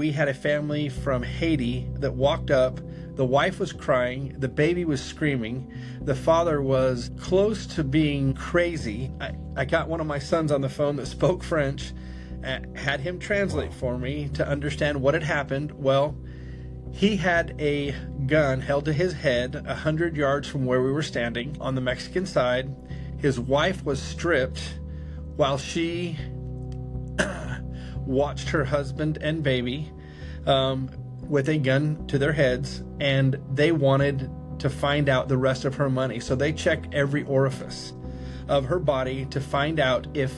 we had a family from Haiti that walked up. The wife was crying. The baby was screaming. The father was close to being crazy. I got one of my sons on the phone that spoke French, had him translate for me to understand what had happened. Well, he had a gun held to his head 100 yards from where we were standing on the Mexican side. His wife was stripped while she watched her husband and baby with a gun to their heads, and they wanted to find out the rest of her money. So they checked every orifice of her body to find out if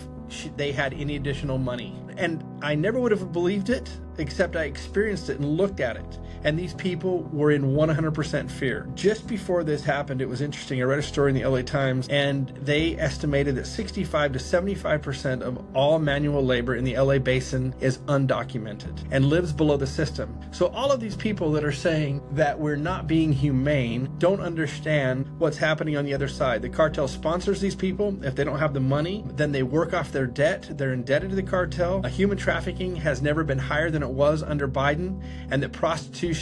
they had any additional money. And I never would have believed it, except I experienced it and looked at it. And these people were in 100% fear. Just before this happened, it was interesting. I read a story in the LA Times, and they estimated that 65 to 75% of all manual labor in the LA basin is undocumented and lives below the system. So all of these people that are saying that we're not being humane don't understand what's happening on the other side. The cartel sponsors these people. If they don't have the money, then they work off their debt. They're indebted to the cartel. Human trafficking has never been higher than it was under Biden, and that prostitution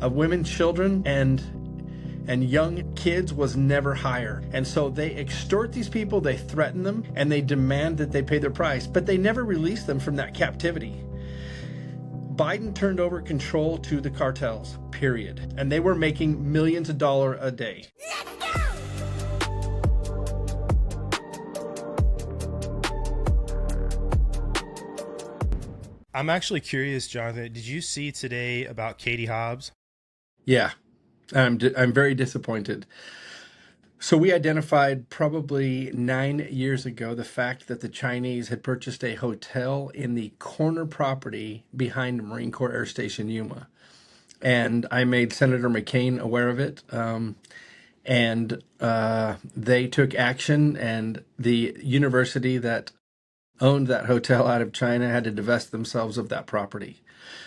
of women, children, and young kids was never higher. And so they extort these people, they threaten them, and they demand that they pay their price, but they never release them from that captivity. Biden turned over control to the cartels, period. And they were making millions of dollars a day. I'm actually curious, Jonathan, did you see today about Katie Hobbs? Yeah, I'm very disappointed. So we identified probably 9 years ago the fact that the Chinese had purchased a hotel in the corner property behind Marine Corps Air Station Yuma. And I made Senator McCain aware of it. And they took action, and the university that owned that hotel out of China had to divest themselves of that property.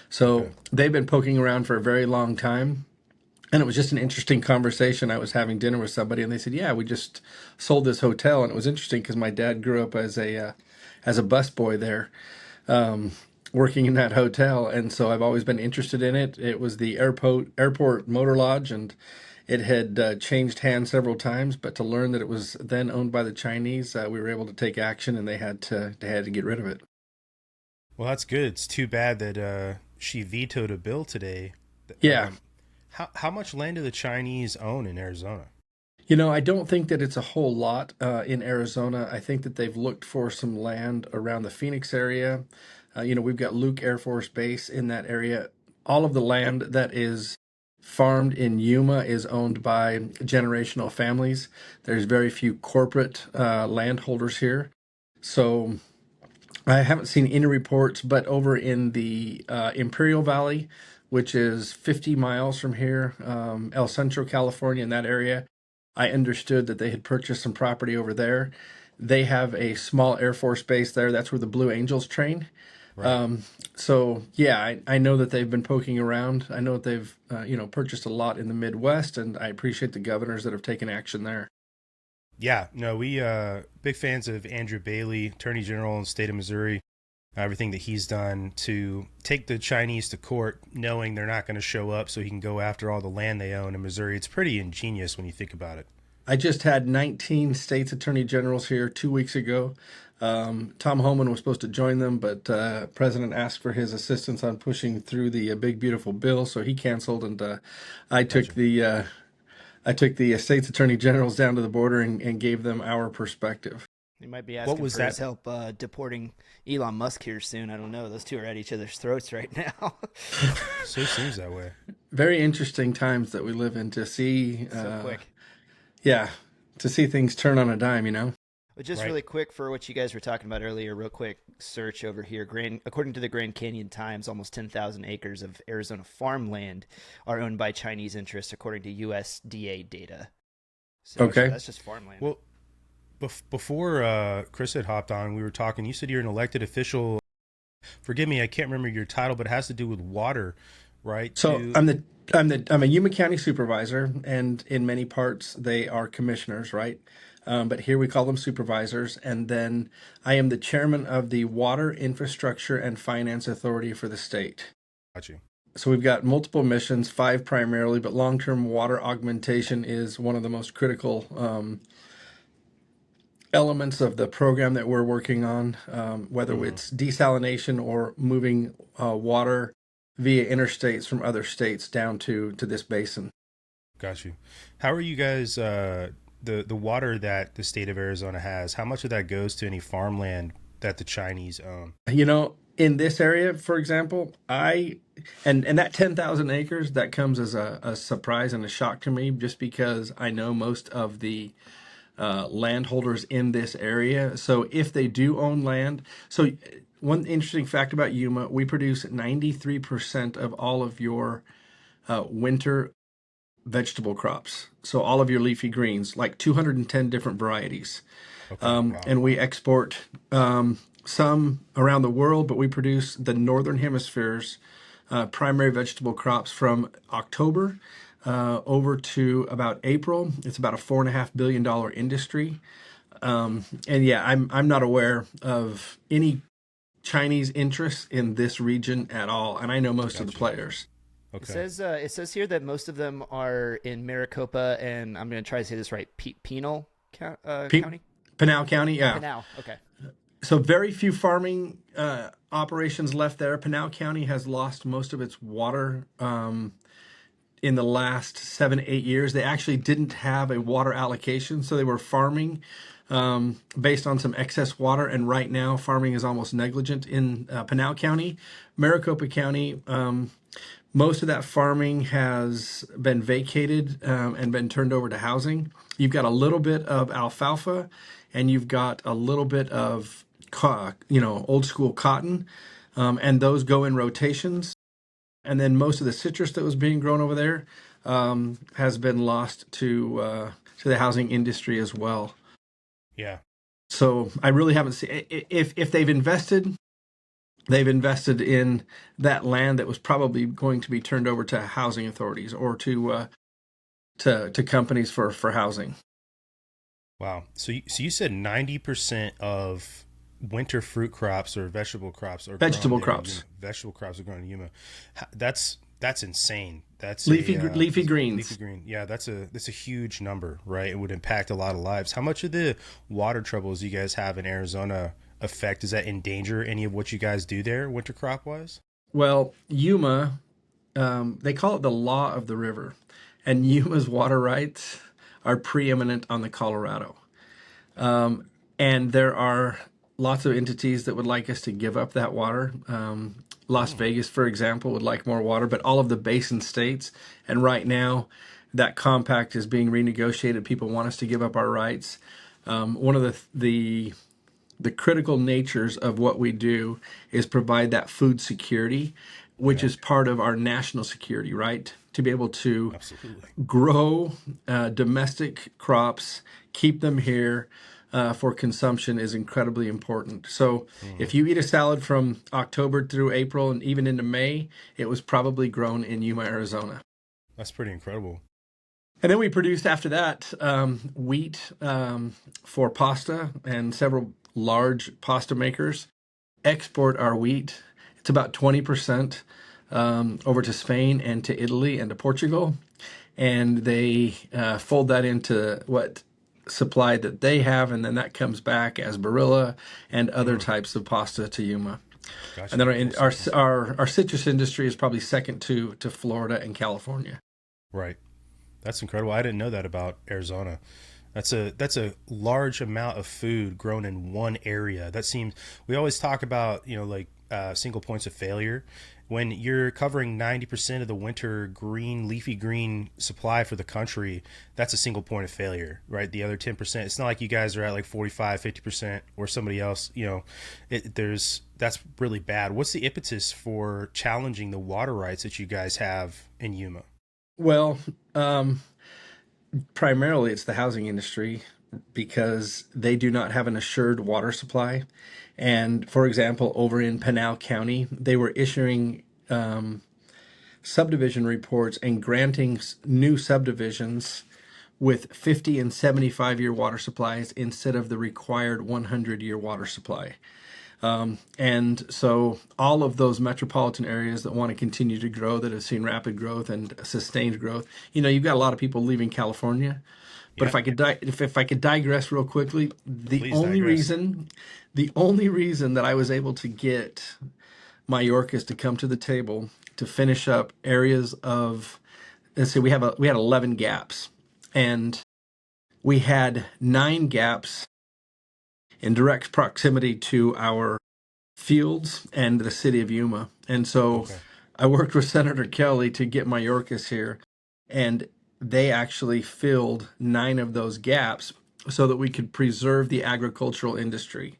So they've been poking around for a very long time. And it was just an interesting conversation. I was having dinner with somebody, and they said, yeah, we just sold this hotel. And it was interesting because my dad grew up as a busboy there, working in that hotel. And so I've always been interested in it. It was the airport motor lodge, and it had changed hands several times, but to learn that it was then owned by the Chinese, we were able to take action, and they had to get rid of it. Well, that's good. It's too bad that she vetoed a bill today. Yeah. How much land do the Chinese own in Arizona? You know, I don't think that it's a whole lot in Arizona. I think that they've looked for some land around the Phoenix area. We've got Luke Air Force Base in that area. All of the land that is farmed in Yuma is owned by generational families. There's very few corporate landholders here. So I haven't seen any reports, but over in the Imperial Valley, which is 50 miles from here, El Centro, California, in that area, I understood that they had purchased some property over there. They have a small Air Force base there. That's where the Blue Angels train. Right. So yeah, I know that they've been poking around. I know that they've, purchased a lot in the Midwest, and I appreciate the governors that have taken action there. Yeah, no, we big fans of Andrew Bailey, Attorney General in the state of Missouri. Everything that he's done to take the Chinese to court, knowing they're not going to show up, so he can go after all the land they own in Missouri. It's pretty ingenious when you think about it. I just had 19 states attorney generals here 2 weeks ago. Tom Homan was supposed to join them, but President asked for his assistance on pushing through the big beautiful bill, so he canceled, and I took the states attorney generals down to the border and gave them our perspective. You might be asking for his help deporting Elon Musk here soon. I don't know. Those two are at each other's throats right now. So it seems that way. Very interesting times that we live in to see. So quick. Yeah, to see things turn on a dime, you know? But just really quick for what you guys were talking about earlier, real quick search over here. According to the Grand Canyon Times, almost 10,000 acres of Arizona farmland are owned by Chinese interests, according to USDA data. So that's just farmland. Well, before Chris had hopped on, we were talking. You said you're an elected official. Forgive me, I can't remember your title, but it has to do with water, right? So I'm a Yuma County Supervisor, and in many parts they are commissioners, right? But here we call them supervisors. And then I am the chairman of the Water Infrastructure and Finance Authority for the state. Got you. So we've got multiple missions, 5 primarily, but long-term water augmentation is one of the most critical elements of the program that we're working on, whether it's desalination or moving water via interstates from other states down to this basin. Got you. How are you guys, the water that the state of Arizona has, how much of that goes to any farmland that the Chinese own? In this area, for example, and that 10,000 acres, that comes as a surprise and a shock to me, just because I know most of the landholders in this area. So if they do own land, so one interesting fact about Yuma, we produce 93% of all of your winter vegetable crops. So all of your leafy greens, like 210 different varieties. Okay. Wow. And we export some around the world, but we produce the northern hemisphere's primary vegetable crops from October over to about April. It's about a $4.5 billion industry. And yeah, I'm not aware of any Chinese interests in this region at all, and I know most of the players. Okay. It says here that most of them are in Maricopa, and I'm going to try to say this right, Pinal County? Pinal County, yeah. Pinal, okay. So very few farming operations left there. Pinal County has lost most of its water in the last 7-8 years. They actually didn't have a water allocation, so they were farming based on some excess water, and right now farming is almost negligent in Pinal County. Maricopa County, most of that farming has been vacated and been turned over to housing. You've got a little bit of alfalfa, and you've got a little bit of old school cotton, and those go in rotations. And then most of the citrus that was being grown over there has been lost to the housing industry as well. Yeah. So I really haven't seen, if they've invested in that land that was probably going to be turned over to housing authorities or to companies for housing. Wow. So you said 90% of winter fruit crops or vegetable crops are vegetable crops. Vegetable crops are grown in Yuma. That's insane. That's leafy greens. Leafy green. Yeah, that's a huge number, right? It would impact a lot of lives. How much of the water troubles you guys have in Arizona affect? Does that endanger any of what you guys do there, winter crop wise? Well, Yuma, they call it the law of the river, and Yuma's water rights are preeminent on the Colorado. And there are lots of entities that would like us to give up that water. Las Vegas, for example, would like more water, but all of the basin states, and right now that compact is being renegotiated. People want us to give up our rights. One of the critical natures of what we do is provide that food security, which is part of our national security, right? To be able to grow domestic crops, keep them here for consumption is incredibly important. So if you eat a salad from October through April and even into May, it was probably grown in Yuma, Arizona. That's pretty incredible. And then we produced after that wheat for pasta, and several large pasta makers export our wheat. It's about 20% over to Spain and to Italy and to Portugal. And they fold that into what supply that they have, and then that comes back as Barilla and other types of pasta to Yuma. Gotcha. And then our citrus industry is probably second to Florida and California. Right. That's incredible. I didn't know that about Arizona. That's a large amount of food grown in one area. That seems, we always talk about, single points of failure. When you're covering 90% of the winter leafy green supply for the country, that's a single point of failure, right? The other 10%, it's not like you guys are at like 45, 50% or somebody else, that's really bad. What's the impetus for challenging the water rights that you guys have in Yuma? Well, primarily it's the housing industry, because they do not have an assured water supply. And for example, over in Pinal County, they were issuing subdivision reports and granting new subdivisions with 50 and 75-year water supplies instead of the required 100-year water supply. And so all of those metropolitan areas that want to continue to grow, that have seen rapid growth and sustained growth, you've got a lot of people leaving California. But Yep. if I could digress real quickly, Please digress. the only reason that I was able to get Mayorkas to come to the table to finish up areas of, let's see, we had 11 gaps, and we had 9 gaps in direct proximity to our fields and the city of Yuma. And so Okay. I worked with Senator Kelly to get Mayorkas here, and they actually filled 9 of those gaps so that we could preserve the agricultural industry.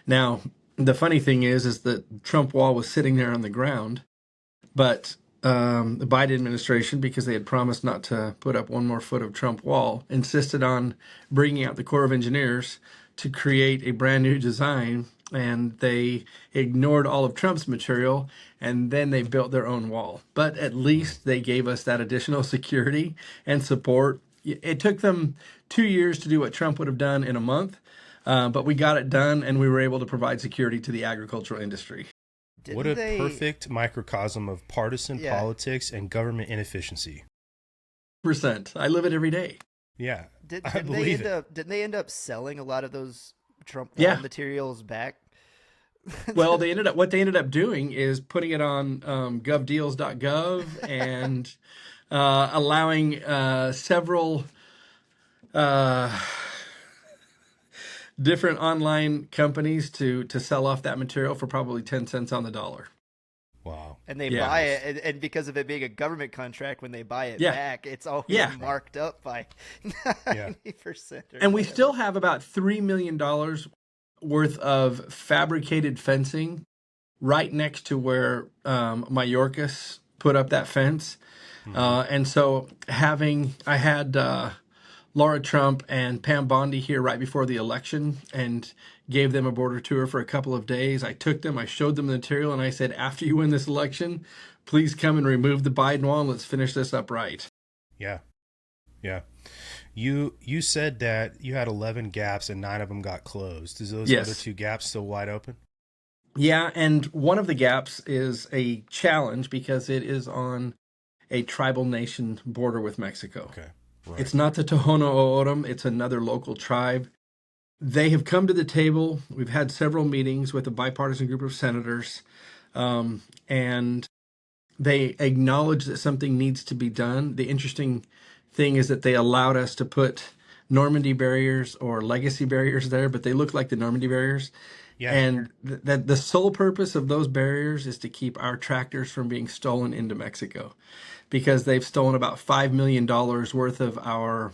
Now, the funny thing is that Trump wall was sitting there on the ground, but the Biden administration, because they had promised not to put up one more foot of Trump wall, insisted on bringing out the Corps of Engineers to create a brand new design, and they ignored all of Trump's material, and then they built their own wall. But at least they gave us that additional security and support. It took them 2 years to do what Trump would have done in a month, but we got it done, and we were able to provide security to the agricultural industry. What a perfect microcosm of partisan politics and government inefficiency. I live it every day. Yeah, I believe it. Didn't they end up selling a lot of those Trump wall materials back? Well, what they ended up doing is putting it on govdeals.gov and allowing several different online companies to sell off that material for probably 10 cents on the dollar. Wow. And they buy it, and because of it being a government contract, when they buy it back, it's always marked up by 90%. And we still have about $3 million worth of fabricated fencing right next to where Mayorkas put up that fence. And so I had Laura Trump and Pam Bondi here right before the election and gave them a border tour for a couple of days. I took them, I showed them the material, and I said, after you win this election, please come and remove the Biden wall and let's finish this up right. Yeah. Yeah. You said that you had 11 gaps and 9 of them got closed. Is those other 2 gaps still wide open? Yeah, and one of the gaps is a challenge because it is on a tribal nation border with Mexico. Okay. Right. It's not the Tohono O'odham, it's another local tribe. They have come to the table. We've had several meetings with a bipartisan group of senators, and they acknowledge that something needs to be done. The interesting thing is that they allowed us to put Normandy barriers or legacy barriers there, but they look like the Normandy barriers. Yeah. And that the sole purpose of those barriers is to keep our tractors from being stolen into Mexico, because they've stolen about $5 million worth of our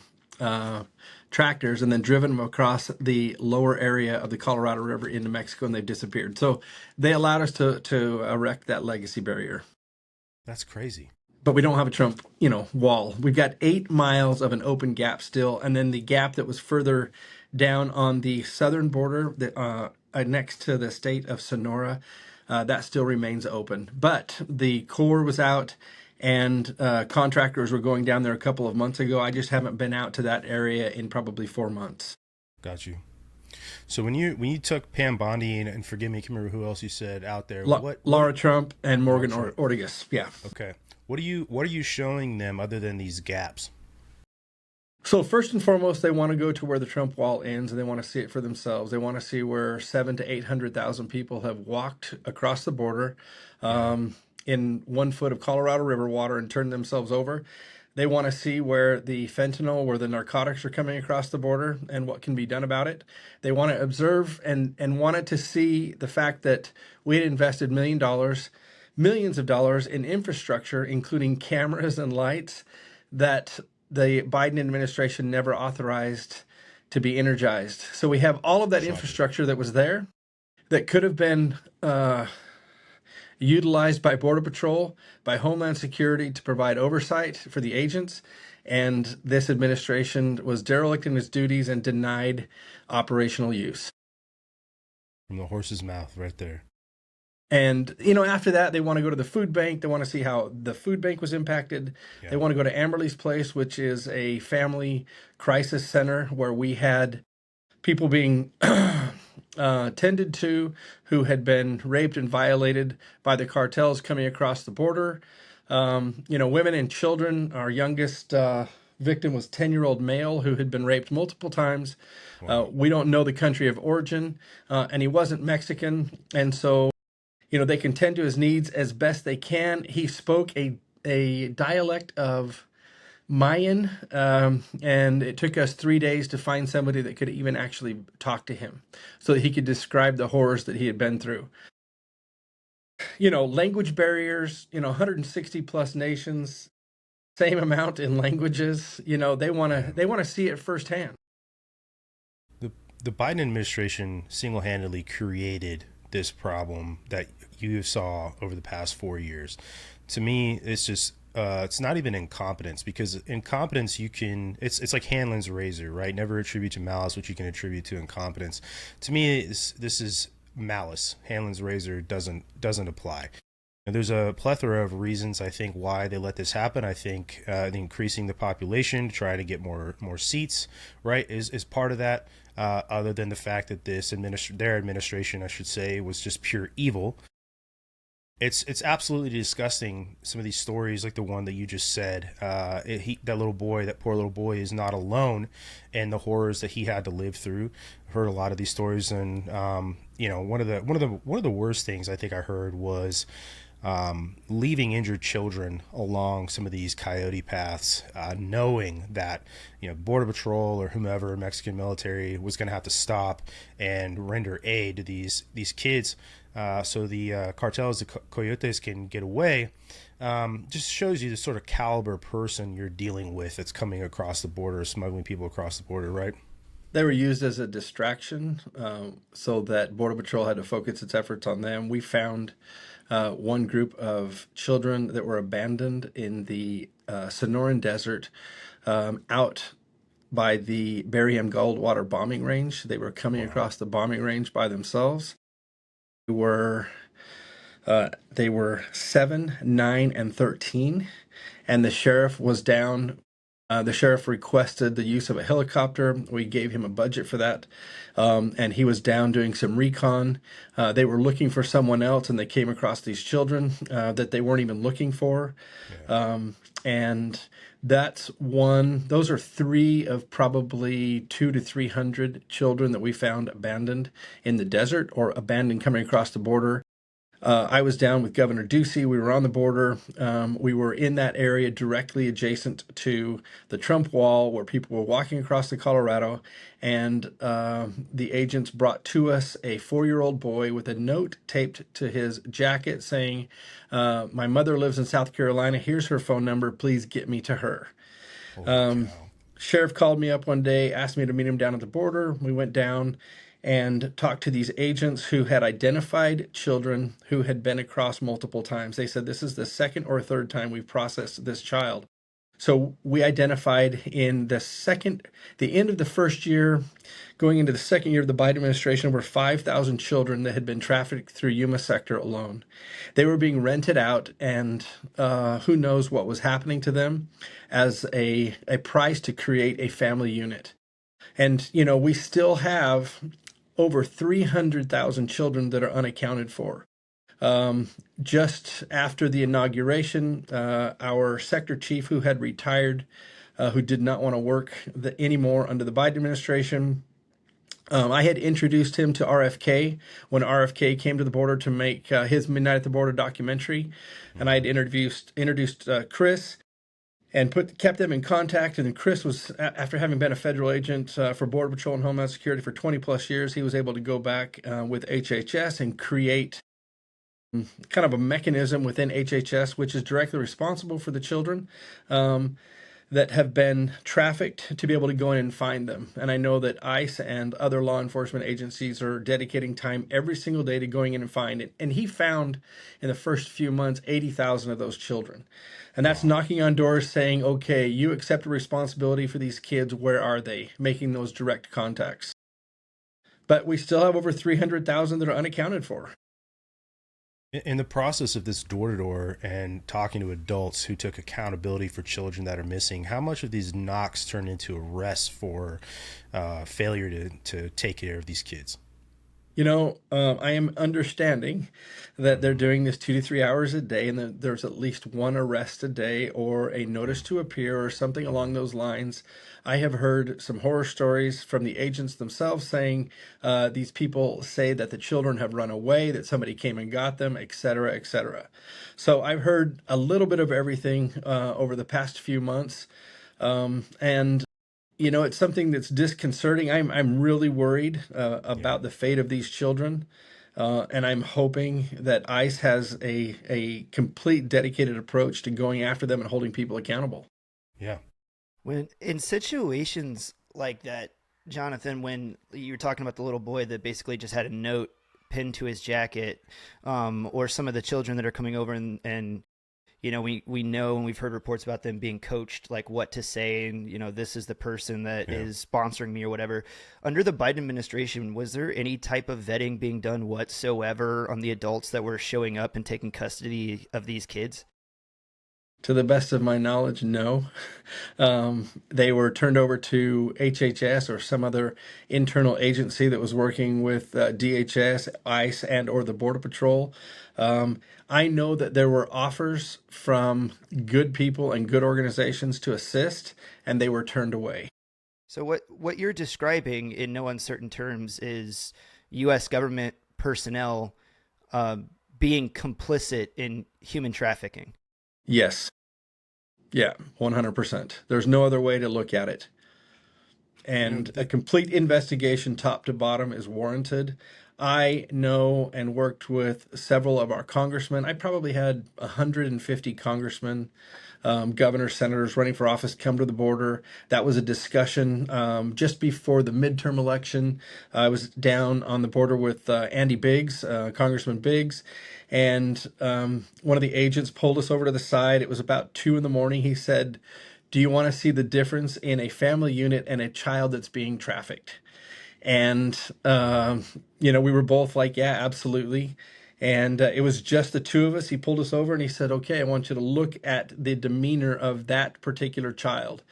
tractors and then driven them across the lower area of the Colorado River into Mexico, and they've disappeared. So they allowed us to erect that legacy barrier. That's crazy. But we don't have a Trump, wall. We've got 8 miles of an open gap still, and then the gap that was further down on the southern border, next to the state of Sonora, that still remains open. But the Corps was out, and contractors were going down there a couple of months ago. I just haven't been out to that area in probably 4 months. Got you. So when you took Pam Bondi and forgive me, I can't remember who else you said out there. Laura Trump and Morgan Ortigas. Yeah. Okay. What are you showing them other than these gaps? So first and foremost, they want to go to where the Trump wall ends, and they want to see it for themselves. They want to see where 700,000 to 800,000 people have walked across the border in 1 foot of Colorado River water and turned themselves over. They want to see where the fentanyl, where the narcotics are coming across the border and what can be done about it. They want to observe and wanted to see the fact that we had invested millions of dollars in infrastructure, including cameras and lights, that the Biden administration never authorized to be energized. So we have all of that infrastructure that was there that could have been utilized by Border Patrol, by Homeland Security to provide oversight for the agents. And this administration was derelict in its duties and denied operational use. From the horse's mouth right there. And, after that, they want to go to the food bank. They want to see how the food bank was impacted. Yeah. They want to go to Amberley's Place, which is a family crisis center where we had people being tended to, who had been raped and violated by the cartels coming across the border. Women and children. Our youngest victim was 10-year-old male who had been raped multiple times. Wow. We don't know the country of origin, and he wasn't Mexican. And so, they can tend to his needs as best they can. He spoke a dialect of Mayan, and it took us 3 days to find somebody that could even actually talk to him so that he could describe the horrors that he had been through. Language barriers, 160 plus nations, same amount in languages. They want to see it firsthand. The Biden administration single-handedly created this problem that you saw over the past 4 years. To me, it's just it's not even incompetence, because incompetence it's like Hanlon's razor, right? Never attribute to malice what you can attribute to incompetence. To me, this is malice. Hanlon's razor doesn't apply. And there's a plethora of reasons, I think, why they let this happen. I think increasing the population, trying to get more seats, right, is part of that. Other than the fact that their administration, I should say, was just pure evil. It's absolutely disgusting. Some of these stories, like the one that you just said, that poor little boy, is not alone in the horrors that he had to live through. I've heard a lot of these stories, and one of the worst things I think I heard was leaving injured children along some of these coyote paths, knowing that Border Patrol or whomever, Mexican military, was going to have to stop and render aid to these kids, so the cartels, the coyotes, can get away. Just shows you the sort of caliber person you're dealing with that's coming across the border, smuggling people across the border, right? They were used as a distraction, so that Border Patrol had to focus its efforts on them. We found one group of children that were abandoned in the Sonoran Desert, out by the Barium Goldwater bombing range. They were coming across the bombing range by themselves. They were 7, 9, and 13, and the sheriff was down. The sheriff requested the use of a helicopter. We gave him a budget for that, and he was down doing some recon. They were looking for someone else, and they came across these children that they weren't even looking for. Yeah. And that's one. Those are 3 of probably 200 to 300 children that we found abandoned in the desert, or abandoned coming across the border. I was down with Governor Ducey. We were on the border. We were in that area directly adjacent to the Trump wall, where people were walking across the Colorado, and the agents brought to us a 4-year-old boy with a note taped to his jacket saying, "My mother lives in South Carolina. Here's her phone number. Please get me to her." Sheriff called me up one day, asked me to meet him down at the border. We went down and talked to these agents who had identified children who had been across multiple times. They said, this is the 2nd or 3rd time we've processed this child. So we identified in the end of the first year, going into the second year of the Biden administration, were 5,000 children that had been trafficked through Yuma sector alone. They were being rented out, and who knows what was happening to them, as a price to create a family unit. And, we still have over 300,000 children that are unaccounted for. Just after the inauguration, our sector chief, who had retired, who did not want to work anymore under the Biden administration, I had introduced him to RFK when RFK came to the border to make his Midnight at the Border documentary. And I had introduced Chris, and kept them in contact. And then Chris was, after having been a federal agent for Border Patrol and Homeland Security for 20 plus years, he was able to go back with HHS and create kind of a mechanism within HHS, which is directly responsible for the children that have been trafficked, to be able to go in and find them. And I know that ICE and other law enforcement agencies are dedicating time every single day to going in and find it. And he found, in the first few months, 80,000 of those children. And that's knocking on doors saying, okay, you accept a responsibility for these kids. Where are they? Making those direct contacts. But we still have over 300,000 that are unaccounted for. In the process of this door-to-door and talking to adults who took accountability for children that are missing, how much of these knocks turn into arrests for failure to take care of these kids? I am understanding that they're Hmm. doing this 2 to 3 hours a day, and that there's at least one arrest a day or a notice to appear or something along those lines. I have heard some horror stories from the agents themselves saying these people say that the children have run away, that somebody came and got them, et cetera, et cetera. So I've heard a little bit of everything over the past few months. And it's something that's disconcerting. I'm really worried Yeah. about the fate of these children, and I'm hoping that ICE has a complete dedicated approach to going after them and holding people accountable. Yeah. When in situations like that, Jonathan, when you were talking about the little boy that basically just had a note pinned to his jacket, or some of the children that are coming over and we know and we've heard reports about them being coached like what to say, and this is the person that Yeah. is sponsoring me or whatever. Under the Biden administration, was there any type of vetting being done whatsoever on the adults that were showing up and taking custody of these kids? To the best of my knowledge, no. They were turned over to HHS or some other internal agency that was working with DHS, ICE, and or the Border Patrol. I know that there were offers from good people and good organizations to assist, and they were turned away. So what you're describing in no uncertain terms is U.S. government personnel uh, being complicit in human trafficking. Yes. Yeah, 100%. There's no other way to look at it. And a The complete investigation top to bottom is warranted. I know and worked with several of our congressmen. I probably had 150 congressmen, governors, senators running for office come to the border. That was a discussion just before the midterm election. I was down on the border with Andy Biggs, Congressman Biggs, and one of the agents pulled us over to the side. It was about 2 in the morning. He said, "Do you want to see the difference in a family unit and a child that's being trafficked?" And, we were both like, yeah, absolutely. And it was just the two of us. He pulled us over and he said, "Okay, I want you to look at the demeanor of that particular child.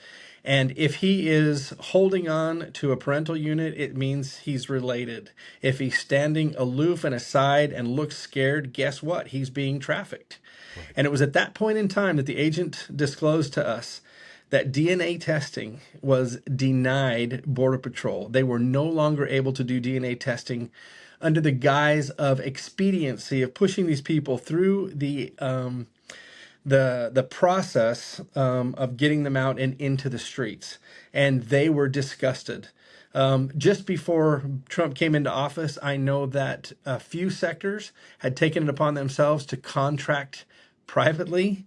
And if he is holding on to a parental unit, it means he's related. If he's standing aloof and aside and looks scared, guess what? He's being trafficked." right. And it was at that point in time that the agent disclosed to us that DNA testing was denied Border Patrol. They were no longer able to do DNA testing under the guise of expediency of pushing these people through the process of getting them out and into the streets. And they were disgusted. Just before Trump came into office, I know that a few sectors had taken it upon themselves to contract privately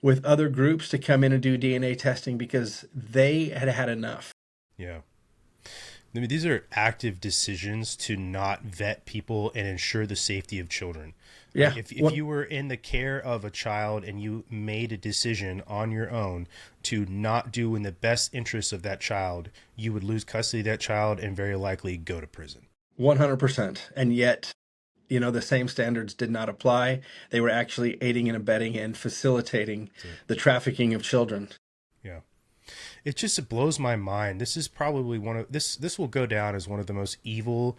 with other groups to come in and do DNA testing because they had had enough. Yeah. I mean, these are active decisions to not vet people and ensure the safety of children. Yeah. Like if What you were in the care of a child and you made a decision on your own to not do in the best interest of that child, you would lose custody of that child and very likely go to prison. 100%. And yet, the same standards did not apply. They were actually aiding and abetting and facilitating That's it. the trafficking of children. Yeah. It blows my mind. This is probably this will go down as one of the most evil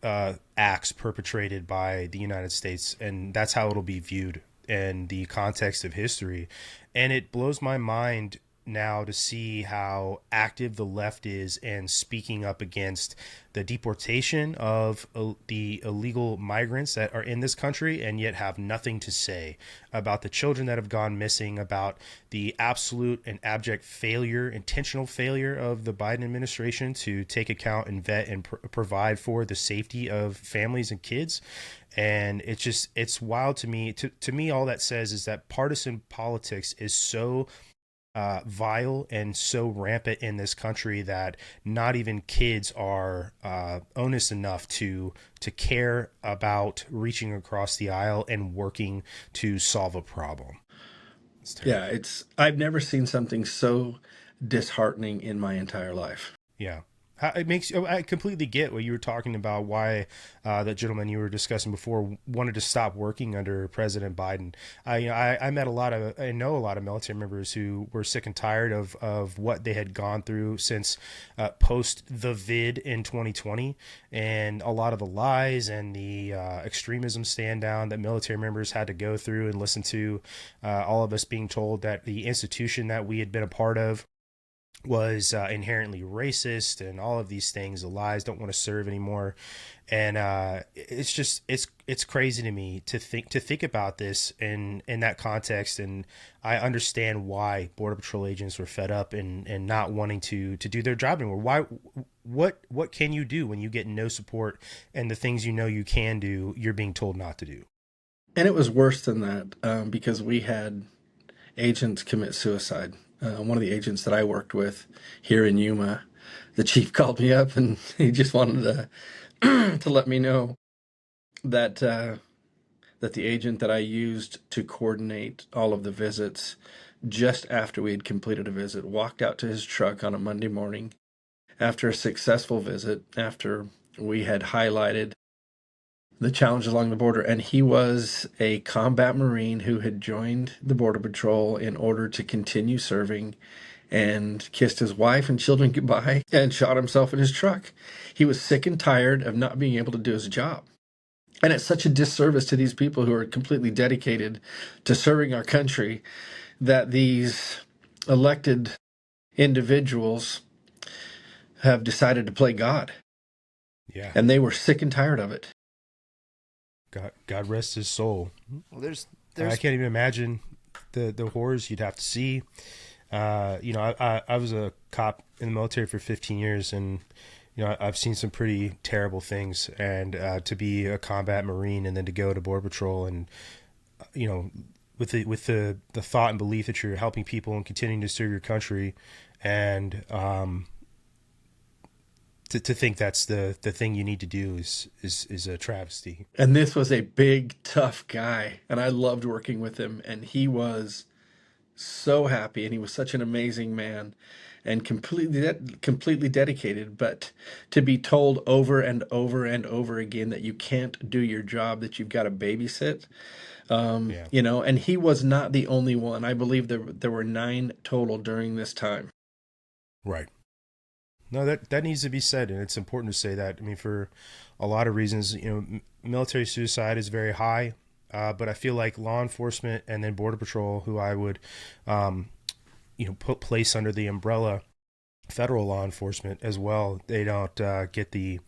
acts perpetrated by the United States, and that's how it'll be viewed in the context of history. And it blows my mind now to see how active the left is in speaking up against the deportation of the illegal migrants that are in this country and yet have nothing to say about the children that have gone missing, about the absolute and abject failure, intentional failure of the Biden administration to take account and vet and provide for the safety of families and kids. And it's wild to me. To me, all that says is that partisan politics is so vile and so rampant in this country that not even kids are honest enough to care about reaching across the aisle and working to solve a problem. It's Yeah, terrible. I've never seen something so disheartening in my entire life. Yeah. It makes I completely get what you were talking about. Why that gentleman you were discussing before wanted to stop working under President Biden. I met I know a lot of military members who were sick and tired of what they had gone through since post the vid in 2020, and a lot of the lies and the extremism stand down that military members had to go through and listen to. All of us being told that the institution that we had been a part of was inherently racist and all of these things. The lies, don't want to serve anymore. And it's just it's crazy to me to think about this in that context. And I understand why Border Patrol agents were fed up and not wanting to do their job anymore. Why? What can you do when you get no support and the things you know you can do, you're being told not to do? And it was worse than that, because we had agents commit suicide. One of the agents that I worked with here in Yuma, the chief called me up and he just wanted to let me know that that the agent that I used to coordinate all of the visits just after we had completed a visit walked out to his truck on a Monday morning after a successful visit, after we had highlighted the challenges along the border, and he was a combat Marine who had joined the Border Patrol in order to continue serving, and kissed his wife and children goodbye and shot himself in his truck. He was sick and tired of not being able to do his job. And it's such a disservice to these people who are completely dedicated to serving our country that these elected individuals have decided to play God. Yeah. And they were sick and tired of it. God rest his soul. Well, there's I can't even imagine the horrors you'd have to see. I was a cop in the military for 15 years, and I've seen some pretty terrible things. And to be a combat Marine and then to go to Border Patrol, and with the thought and belief that you're helping people and continuing to serve your country, and to think that's the thing you need to do is a travesty. And this was a big, tough guy, and I loved working with him, and he was so happy, and he was such an amazing man and completely dedicated. But to be told over and over and over again that you can't do your job, that you've got to babysit, and he was not the only one. I believe there were 9 total during this time. Right. No, that needs to be said, and it's important to say that. I mean, for a lot of reasons, military suicide is very high, but I feel like law enforcement and then Border Patrol, who I would, place under the umbrella federal law enforcement as well, they don't get the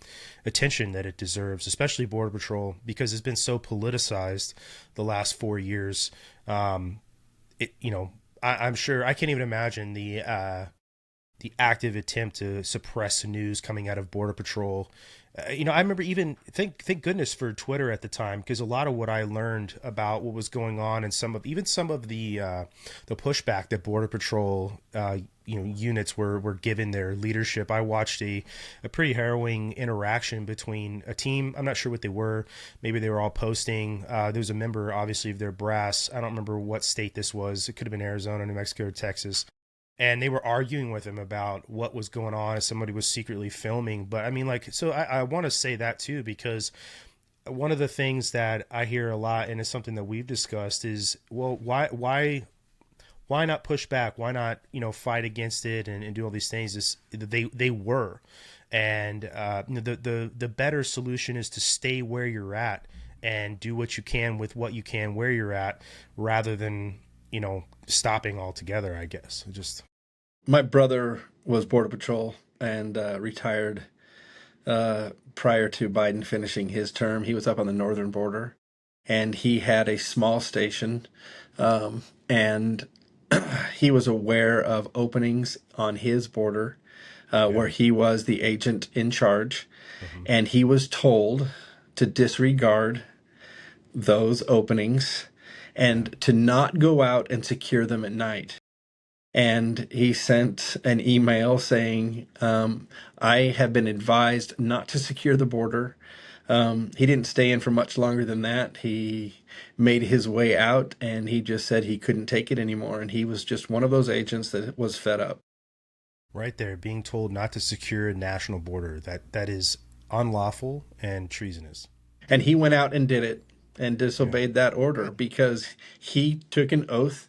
attention that it deserves, especially Border Patrol, because it's been so politicized the last 4 years. I'm sure I can't even imagine the active attempt to suppress news coming out of Border Patrol. I remember thank goodness for Twitter at the time, because a lot of what I learned about what was going on and some of the pushback that Border Patrol units were given their leadership. I watched a pretty harrowing interaction between a team. I'm not sure what they were. Maybe they were all posting. There was a member, obviously, of their brass. I don't remember what state this was. It could have been Arizona, New Mexico, or Texas. And they were arguing with him about what was going on as somebody was secretly filming. But I mean, I want to say that too, because one of the things that I hear a lot, and it's something that we've discussed, is, well, why not push back? Why not, fight against it and do all these things? They were. And the better solution is to stay where you're at and do what you can with what you can where you're at, rather than, stopping altogether, I guess. My brother was Border Patrol and retired prior to Biden finishing his term. He was up on the northern border, and he had a small station, and he was aware of openings on his border where he was the agent in charge, and he was told to disregard those openings and to not go out and secure them at night. And he sent an email saying, I have been advised not to secure the border. He didn't stay in for much longer than that. He made his way out, and he just said he couldn't take it anymore. And he was just one of those agents that was fed up. Right there, being told not to secure a national border. That is unlawful and treasonous. And he went out and did it and Yeah. disobeyed that order because he took an oath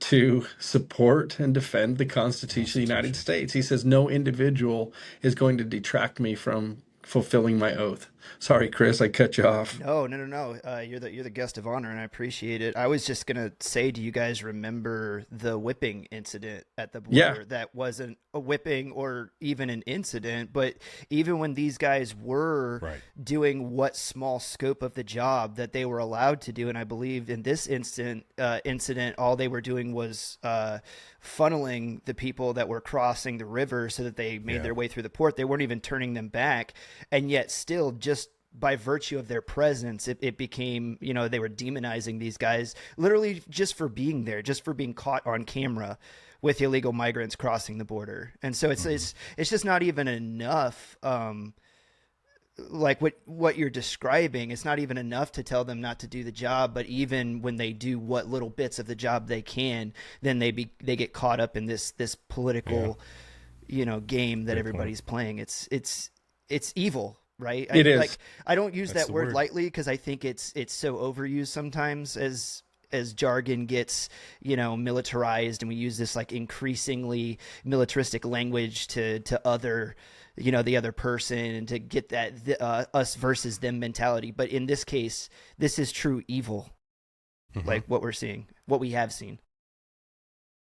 to support and defend the Constitution of the United Constitution. States. He says no individual is going to detract me from fulfilling my oath. Sorry, Right. Chris, I cut you off. No. You're the guest of honor, and I appreciate it. I was just gonna say, do you guys remember the whipping incident at the Yeah, border? That wasn't a whipping or even an incident, but even when these guys were Right. doing what small scope of the job that they were allowed to do, and I believe in this incident, all they were doing was funneling the people that were crossing the river so that they made Yeah. their way through the port. They weren't even turning them back, and yet still just by virtue of their presence, it became, they were demonizing these guys literally just for being there, just for being caught on camera with illegal migrants crossing the border. And so it's just not even enough. Like what you're describing, it's not even enough to tell them not to do the job. But even when they do what little bits of the job they can, then they get caught up in this political, game that Great everybody's point. playing. It's evil, right? it is. Like, I don't use That's that the word word. lightly because I think it's so overused sometimes as jargon gets, militarized, and we use this like increasingly militaristic language to other, the other person, and to get that us versus them mentality. But in this case, this is true evil, like what we're seeing, what we have seen.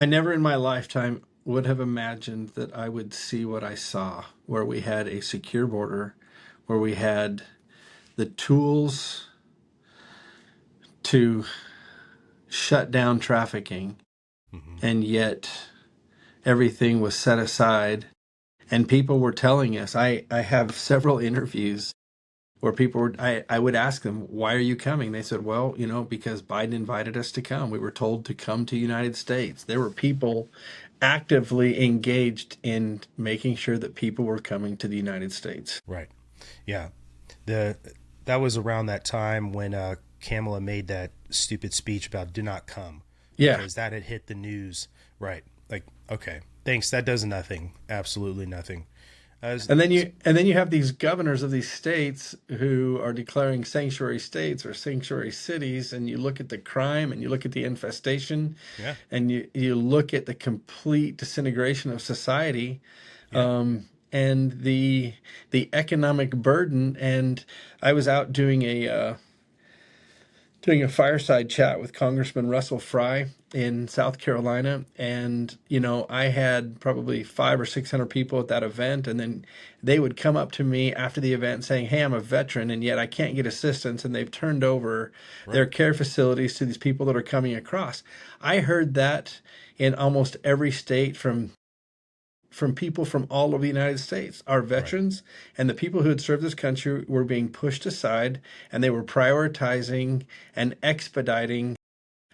I never in my lifetime would have imagined that I would see what I saw, where we had a secure border, where we had the tools to shut down trafficking, and yet everything was set aside. And people were telling us, I have several interviews where people were, I would ask them, why are you coming? They said, well, because Biden invited us to come. We were told to come to the United States. There were people actively engaged in making sure that people were coming to the United States. Right. Yeah. The That was around that time when Kamala made that stupid speech about "do not come," Yeah. because that had hit the news. Right. Like, okay, thanks. That does nothing. Absolutely nothing. As And then you have these governors of these states who are declaring sanctuary states or sanctuary cities, and you look at the crime and you look at the infestation, Yeah. and you look at the complete disintegration of society, Yeah. and the economic burden. And I was out doing a fireside chat with Congressman Russell Fry in South Carolina, and I had probably 500 or 600 people at that event, and then they would come up to me after the event saying, "Hey, I'm a veteran, and yet I can't get assistance," and they've turned over their Right. care facilities to these people that are coming across. I heard that in almost every state from people from all over the United States. Our Right. veterans and the people who had served this country were being pushed aside, and they were prioritizing and expediting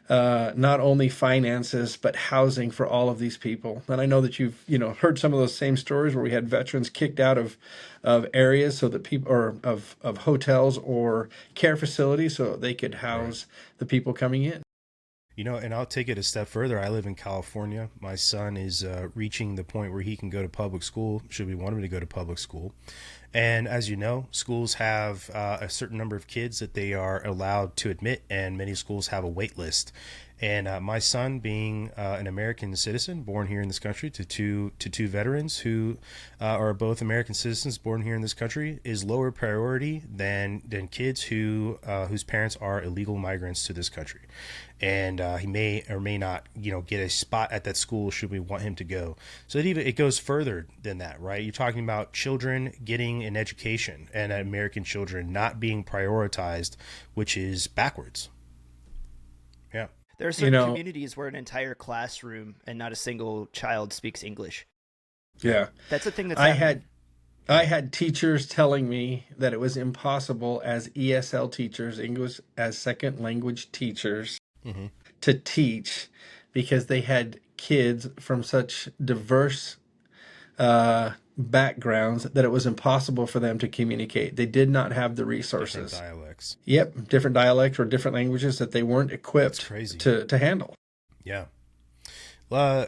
not only finances but housing for all of these people. And I know that you've heard some of those same stories where we had veterans kicked out of areas so that people, or of hotels or care facilities, so they could Right. house the people coming in. And I'll take it a step further. I live in California. My son is reaching the point where he can go to public school, should we want him to go to public school. And as you know, schools have a certain number of kids that they are allowed to admit, and many schools have a wait list. And my son, being an American citizen born here in this country, to two veterans who are both American citizens born here in this country, is lower priority than kids whose parents are illegal migrants to this country. And he may or may not, get a spot at that school should we want him to go. So it goes further than that, right? You're talking about children getting an education and American children not being prioritized, which is backwards. Yeah. There are You certain know, communities where an entire classroom and not a single child speaks English. yeah. That's a thing that's I happening. had I had teachers telling me that it was impossible as ESL teachers, English as second language teachers, Mm-hmm. to teach because they had kids from such diverse backgrounds that it was impossible for them to communicate. They did not have the Different resources. dialects. Yep, different dialects or different languages that they weren't That's equipped crazy. to handle. Yeah. Uh,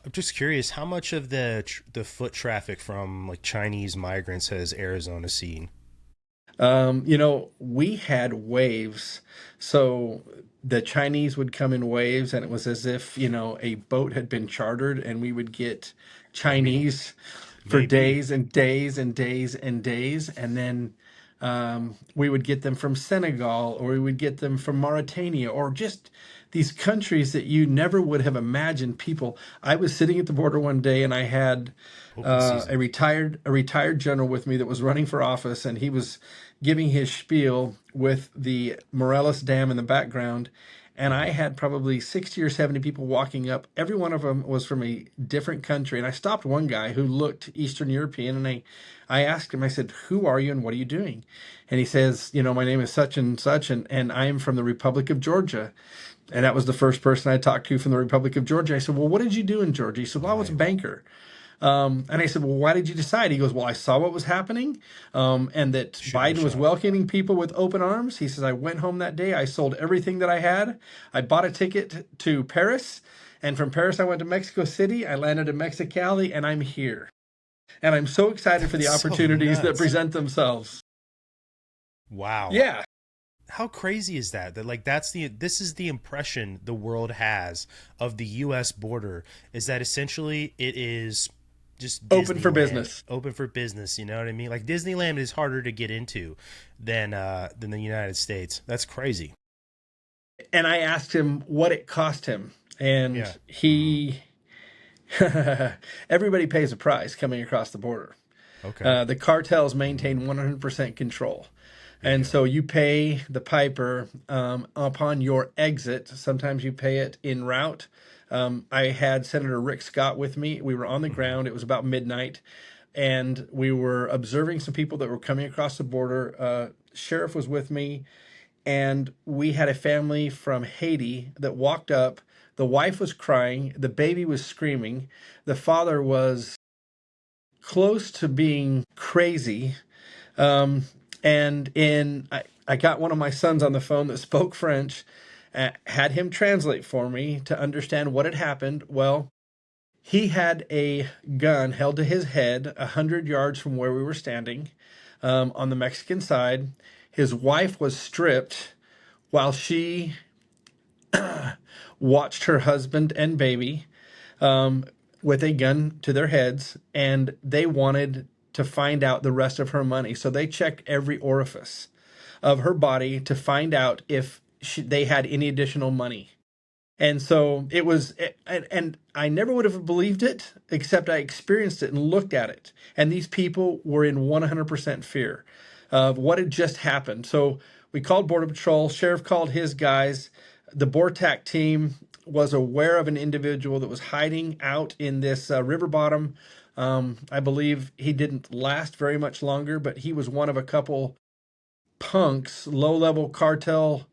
I'm just curious, how much of the foot traffic from like Chinese migrants has Arizona seen? We had waves. So the Chinese would come in waves, and it was as if, a boat had been chartered, and we would get Maybe, Chinese for maybe. days and days and days and days. And then we would get them from Senegal, or we would get them from Mauritania, or just these countries that you never would have imagined people. I was sitting at the border one day, and I had Open season. a retired general with me that was running for office, and he was giving his spiel with the Morelos Dam in the background. And I had probably 60 or 70 people walking up. Every one of them was from a different country. And I stopped one guy who looked Eastern European, and I asked him, I said, "Who are you and what are you doing?" And he says, "My name is such and such, and I am from the Republic of Georgia." And that was the first person I talked to from the Republic of Georgia. I said, "Well, what did you do in Georgia?" He said, "Well, I was a Right. banker." And I said, "Well, why did you decide?" He goes, "Well, I saw what was happening, and that Shit in Biden was shock. welcoming people with open arms." He says, "I went home that day. I sold everything that I had. I bought a ticket to Paris. And from Paris, I went to Mexico City. I landed in Mexicali, and I'm here. And I'm so excited for the That's so opportunities that nuts. present themselves." Wow. Yeah. How crazy is that? That like this is the impression the world has of the US border, is that essentially it is just Open for Disneyland, business. open for business, you know what I mean? Like Disneyland is harder to get into than the United States. That's crazy. And I asked him what it cost him. And Yeah. everybody pays a price coming across the border. Okay. The cartels maintain 100% control. There you And go. so you pay the piper upon your exit. Sometimes you pay it en route. I had Senator Rick Scott with me. We were on the Hmm. ground. It was about midnight, and we were observing some people that were coming across the border. Sheriff was with me, and we had a family from Haiti that walked up. The wife was crying. The baby was screaming. The father was close to being crazy. Um, I got one of my sons on the phone that spoke French, had him translate for me to understand what had happened. Well, he had a gun held to his head 100 yards from where we were standing, on the Mexican side. His wife was stripped while she watched her husband and baby um, with a gun to their heads, and they wanted to find out the rest of her money. So they checked every orifice of her body to find out if they had any additional money. And so it was, and I never would have believed it, except I experienced it and looked at it. And these people were in 100% fear of what had just happened. So we called Border Patrol. Sheriff called his guys. The BORTAC team was aware of an individual that was hiding out in this river bottom. I believe he didn't last very much longer, but he was one of a couple punks, low-level cartel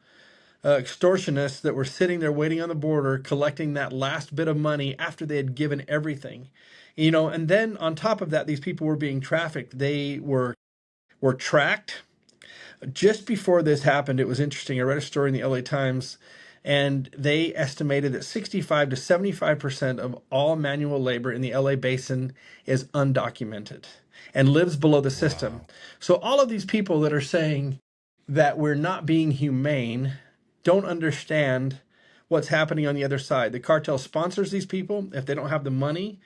extortionists that were sitting there waiting on the border, collecting that last bit of money after they had given everything. And then on top of that, these people were being trafficked. They were tracked. Just before this happened, it was interesting. I read a story in the LA Times, and they estimated that 65 to 75% of all manual labor in the LA basin is undocumented and lives below the system. Wow. So all of these people that are saying that we're not being humane don't understand what's happening on the other side. The cartel sponsors these people. If they don't have the money,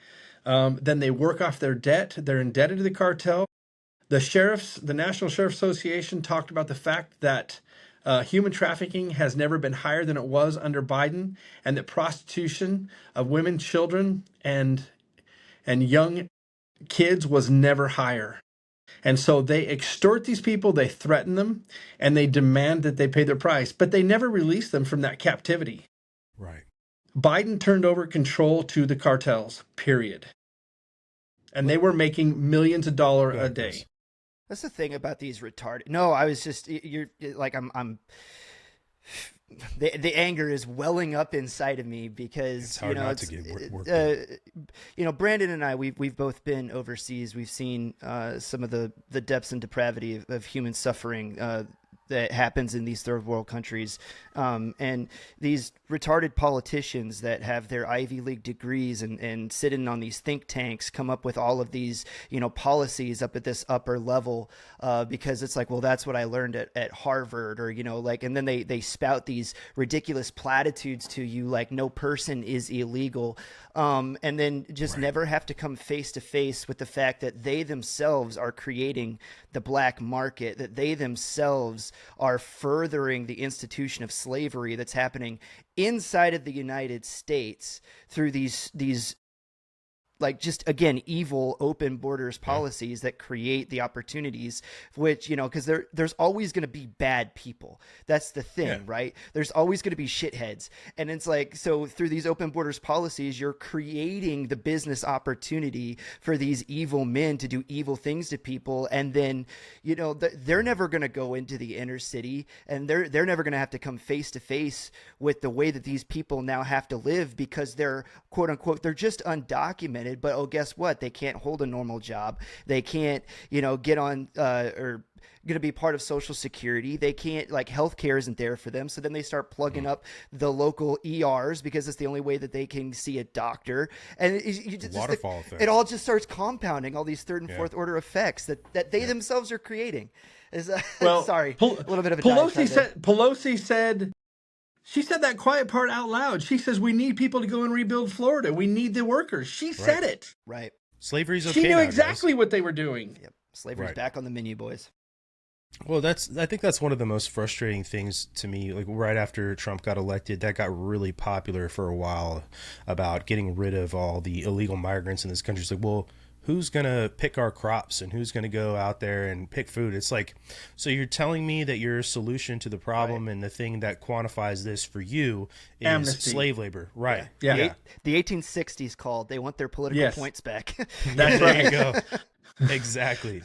then they work off their debt. They're indebted to the cartel. The National Sheriff's Association talked about the fact that human trafficking has never been higher than it was under Biden, and that prostitution of women, children, and young kids was never higher. And so they extort these people, they threaten them, and they demand that they pay their price, but they never release them from that captivity. Right. Biden turned over control to the cartels, period. And they What? were making millions of dollars Go a ahead, Chris. day. That's the thing about these retarded. No, I was just you're like I'm the anger is welling up inside of me because It's hard not to get worked up. Brandon and I we've both been overseas. We've seen some of the depths and depravity of human suffering. that happens in these third world countries. And these retarded politicians that have their Ivy League degrees and sit in on these think tanks come up with all of these, policies up at this upper level, because it's like, well, that's what I learned at Harvard, or, and then they spout these ridiculous platitudes to you, like no person is illegal. And then just never have to come face to face with the fact that they themselves are creating the black market, that they themselves are furthering the institution of slavery that's happening inside of the United States through these like, just again, evil open borders policies that create the opportunities, which, because there's always going to be bad people. That's the thing, right? There's always going to be shitheads. And it's like, so through these open borders policies, you're creating the business opportunity for these evil men to do evil things to people. And then, they're never going to go into the inner city, and they're never going to have to come face to face with the way that these people now have to live, because they're, quote unquote, they're just undocumented. But oh, guess what? They can't hold a normal job. They can't, get on or going to be part of Social Security. They can't, like, healthcare isn't there for them. So then they start plugging up the local ERs because it's the only way that they can see a doctor. And waterfall effect. It all just starts compounding all these third and fourth order effects that they themselves are creating. Well, sorry, a little bit of a Pelosi said. She said that quiet part out loud. She says, we need people to go and rebuild Florida. We need the workers. She said it. Right. Slavery's okay. She knew exactly what they were doing. Yep. Slavery's back on the menu, boys. Well, I think that's one of the most frustrating things to me. Like, right after Trump got elected, that got really popular for a while, about getting rid of all the illegal migrants in this country. It's like, well, who's going to pick our crops and who's going to go out there and pick food? It's like, so you're telling me that your solution to the problem and the thing that quantifies this for you is amnesty. Slave labor. Right. Yeah. The 1860s called. They want their political points back. That's right. There you go. Exactly.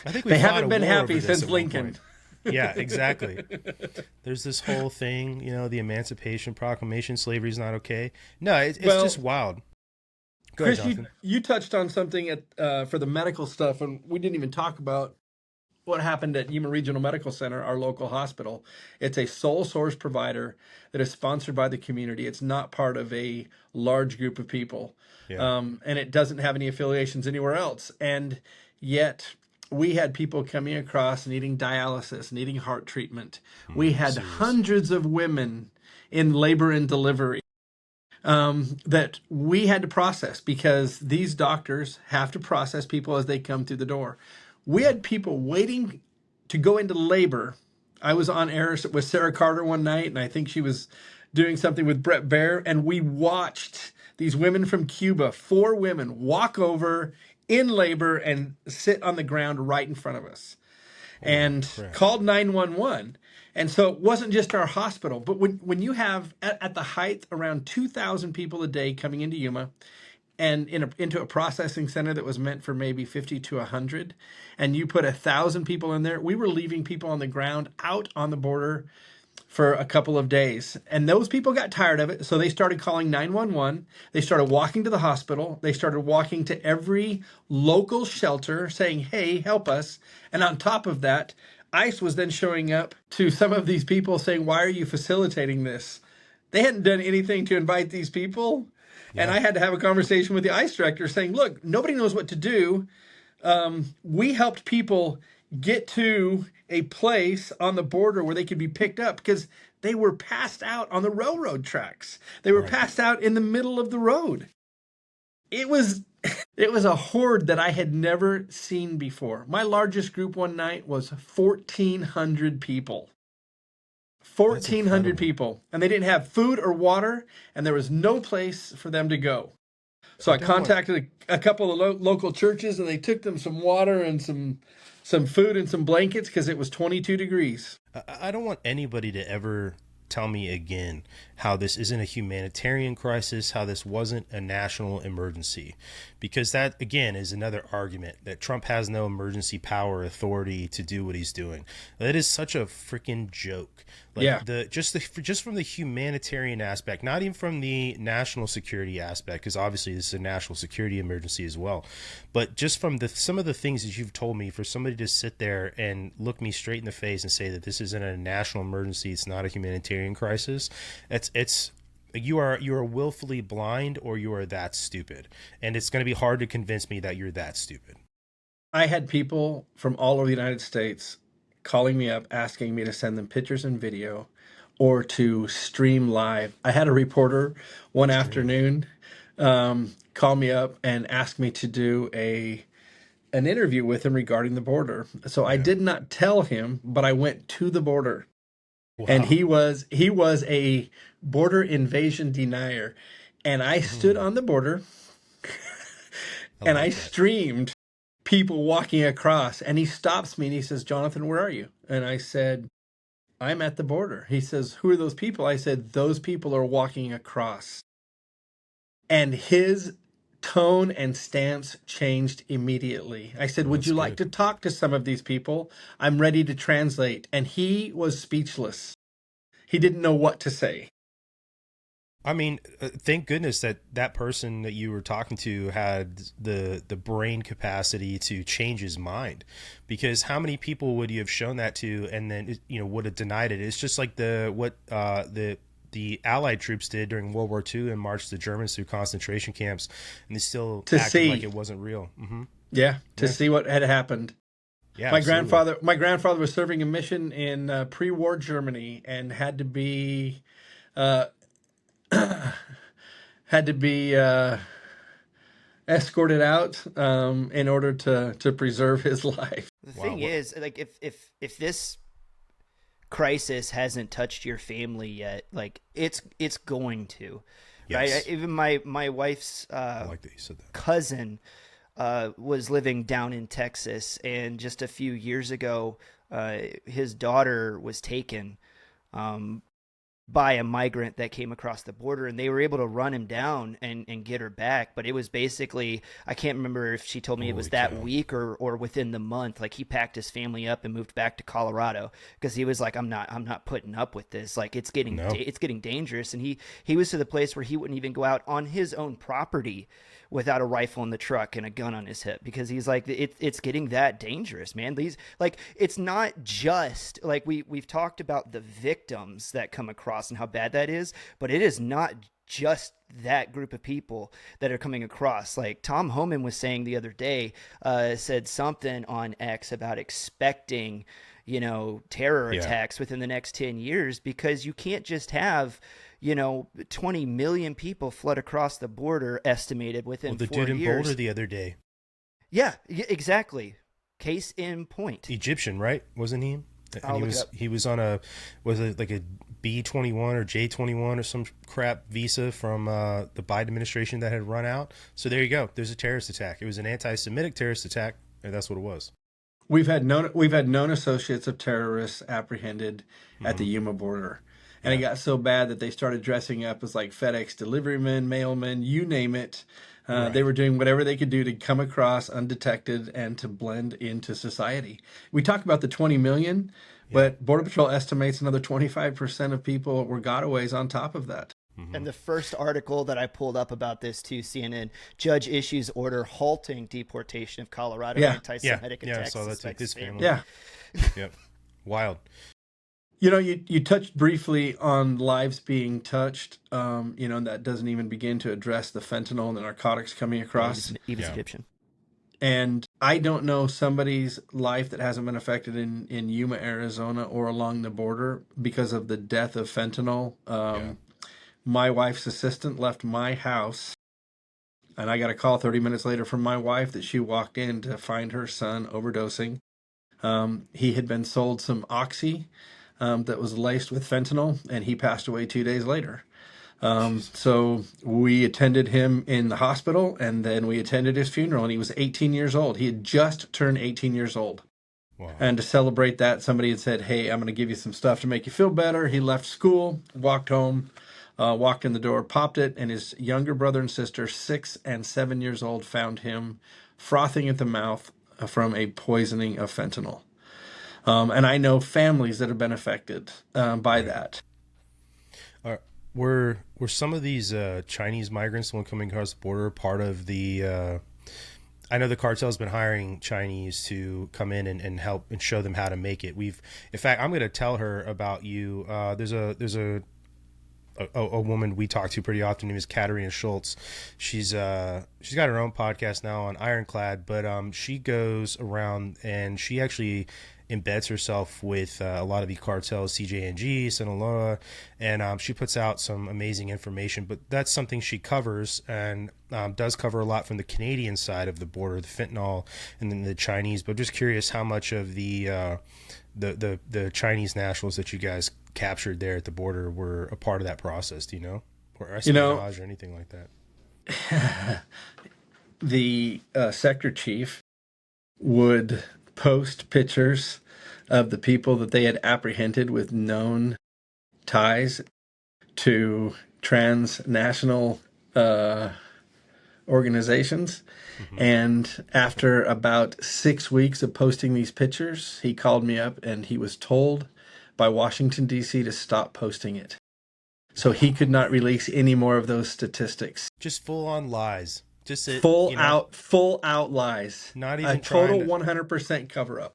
I think they haven't been happy since Lincoln. Yeah, exactly. There's this whole thing, the Emancipation Proclamation, slavery's not okay. No, it's just wild. Chris, you touched on something for the medical stuff, and we didn't even talk about what happened at Yuma Regional Medical Center, our local hospital. It's a sole source provider that is sponsored by the community. It's not part of a large group of people, and it doesn't have any affiliations anywhere else. And yet we had people coming across needing dialysis, needing heart treatment. We had hundreds of women in labor and delivery that we had to process, because these doctors have to process people as they come through the door. We had people waiting to go into labor. I was on air with Sarah Carter one night, and I think she was doing something with Brett Baer, and we watched these women from Cuba, 4 women, walk over in labor and sit on the ground right in front of us, and called 911. And so it wasn't just our hospital, but when you have at the height around 2,000 people a day coming into Yuma, and into a processing center that was meant for maybe 50 to 100, and you put 1,000 people in there, we were leaving people on the ground out on the border for a couple of days. And those people got tired of it, so they started calling 911. They started walking to the hospital. They started walking to every local shelter saying, hey, help us. And on top of that, ICE was then showing up to some of these people saying, why are you facilitating this? They hadn't done anything to invite these people. Yeah. And I had to have a conversation with the ICE director saying, look, nobody knows what to do. We helped people get to a place on the border where they could be picked up, because they were passed out on the railroad tracks. They were passed out in the middle of the road. It was a horde that I had never seen before. My largest group one night was 1,400 people. 1,400 people. And they didn't have food or water, and there was no place for them to go. So I contacted a couple of local churches, and they took them some water and some food and some blankets, because it was 22 degrees. I don't want anybody to ever tell me again how this isn't a humanitarian crisis, how this wasn't a national emergency, because that, again, is another argument that Trump has no emergency power authority to do what he's doing. That is such a freaking joke. Like Yeah. just from the humanitarian aspect, not even from the national security aspect, because obviously this is a national security emergency as well, but just from some of the things that you've told me, for somebody to sit there and look me straight in the face and say that this isn't a national emergency, it's not a humanitarian crisis, it's you are willfully blind, or you are that stupid, and it's going to be hard to convince me that you're that stupid. I had people from all over the United States calling me up asking me to send them pictures and video or to stream live. I had a reporter one afternoon call me up and ask me to do an interview with him regarding the border. So I did not tell him, but I went to the border. And Wow. he was a border invasion denier. And I stood on the border I and I like that. streamed people walking across, and he stops me and he says, "Jonathan, where are you?" And I said, "I'm at the border." He says, "Who are those people?" I said, "Those people are walking across." And his tone and stance changed immediately. I said, Well, "Would that's you like good. to talk to some of these people? I'm ready to translate." And he was speechless. He didn't know what to say. I mean, thank goodness that that person that you were talking to had the brain capacity to change his mind, because how many people would you have shown that to and then would have denied it? It's just like the Allied troops did during World War II and marched the Germans through concentration camps, and they still To acted like see, it wasn't real. yeah, to Yeah, see what had happened. yeah, My absolutely. grandfather was serving a mission in pre-war Germany and uh, had to be escorted out in order to preserve his life. The Wow. thing is, like, if this crisis hasn't touched your family yet, like it's going to, right? Yes, Even my wife's I like that you said that. cousin was living down in Texas, and just a few years ago, his daughter was taken um, by a migrant that came across the border, and they were able to run him down and get her back. But it was basically, I can't remember if she told me it was Holy that cow. week or within the month. Like, he packed his family up and moved back to Colorado because he was like, I'm not putting up with this. Like, No. it's getting dangerous. And he was to the place where he wouldn't even go out on his own property without a rifle in the truck and a gun on his hip, because he's like, it's getting that dangerous, man. These, like, it's not just like we've talked about the victims that come across and how bad that is, but it is not just that group of people that are coming across. Like, Tom Homan was saying the other day, said something on X about expecting, terror Yeah. attacks within the next 10 years, because you can't just have 20 million people flood across the border, estimated within Well, the 4 dude in years. Boulder the other day, Yeah, exactly. Case in point. Egyptian, right? Wasn't he? And I'll look it up. he was on was it like a B-21 or J-21 or some crap visa from the Biden administration that had run out. So there you go. There's a terrorist attack. It was an anti-Semitic terrorist attack, and that's what it was. We've had known associates of terrorists apprehended at the Hmm. Yuma border. And it Yeah. got so bad that they started dressing up as like FedEx deliverymen, mailmen, you name it. They Right. were doing whatever they could do to come across undetected and to blend into society. We talk about the 20 million, Yeah. but Border Patrol estimates another 25% of people were gotaways on top of that. Hmm. And the first article that I pulled up about this too, CNN, judge issues order halting deportation of Colorado Yeah. Yeah. anti-Semitic Yeah. I attacks saw that too. suspects His family. family. Yeah. Yep. Wild. You touched briefly on lives being touched. That doesn't even begin to address the fentanyl and the narcotics coming Yeah, across. he was Yeah. Egyptian. And I don't know somebody's life that hasn't been affected in Yuma, Arizona, or along the border because of the death of fentanyl. Yeah. My wife's assistant left my house, and I got a call 30 minutes later from my wife that she walked in to find her son overdosing. He had been sold some oxy that was laced with fentanyl, and he passed away 2 days later. Jesus. So we attended him in the hospital, and then we attended his funeral, and he was 18 years old. He had just turned 18 years old. Wow. And to celebrate that, somebody had said, "Hey, I'm going to give you some stuff to make you feel better." He left school, walked home, walked in the door, popped it, and his younger brother and sister, 6 and 7 years old, found him frothing at the mouth from a poisoning of fentanyl. And I know families that have been affected by that. Uh, were some of these Chinese migrants, the one coming across the border, part of the? I know the cartel's been hiring Chinese to come in and help and show them how to make it. In fact, I'm going to tell her about you. There's a woman we talk to pretty often. Her name is Katarina Schultz. She's got her own podcast now on Ironclad, but she goes around and she actually embeds herself with a lot of the cartels, CJNG, Sinaloa, and she puts out some amazing information. But that's something she covers and does cover a lot from the Canadian side of the border, the fentanyl, and then the Chinese. But just curious how much of the Chinese nationals that you guys captured there at the border were a part of that process, do you know? Or espionage or anything like that? The sector chief would post pictures of the people that they had apprehended with known ties to transnational organizations. Mm-hmm. And after about 6 weeks of posting these pictures, he called me up and he was told by Washington, D.C. to stop posting it. So he could not release any more of those statistics. Just full on lies. Just full out lies. Not even a total 100% cover up.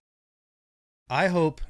I hope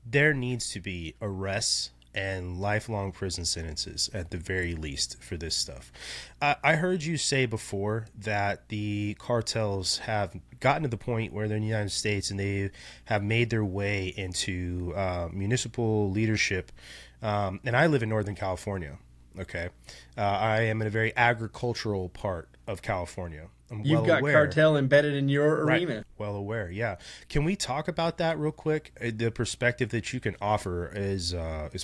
there needs to be arrests and lifelong prison sentences at the very least for this stuff. I heard you say before that the cartels have gotten to the point where they're in the United States and they have made their way into municipal leadership. And I live in Northern California. Okay. I am in a very agricultural part of California. You've got cartel embedded in your arena. Right. Well aware, yeah. Can we talk about that real quick? The perspective that you can offer is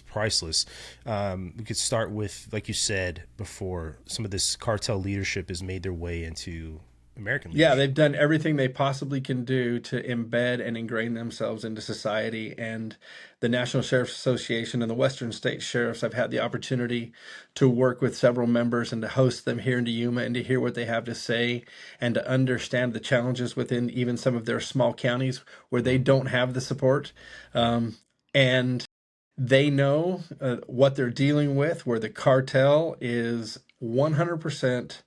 priceless. We could start with, like you said before, some of this cartel leadership has made their way into American leadership. Yeah, they've done everything they possibly can do to embed and ingrain themselves into society. And the National Sheriff's Association and the Western State Sheriffs, I've had the opportunity to work with several members and to host them here into Yuma and to hear what they have to say and to understand the challenges within even some of their small counties where they don't have the support. And they know what they're dealing with, where the cartel is 100%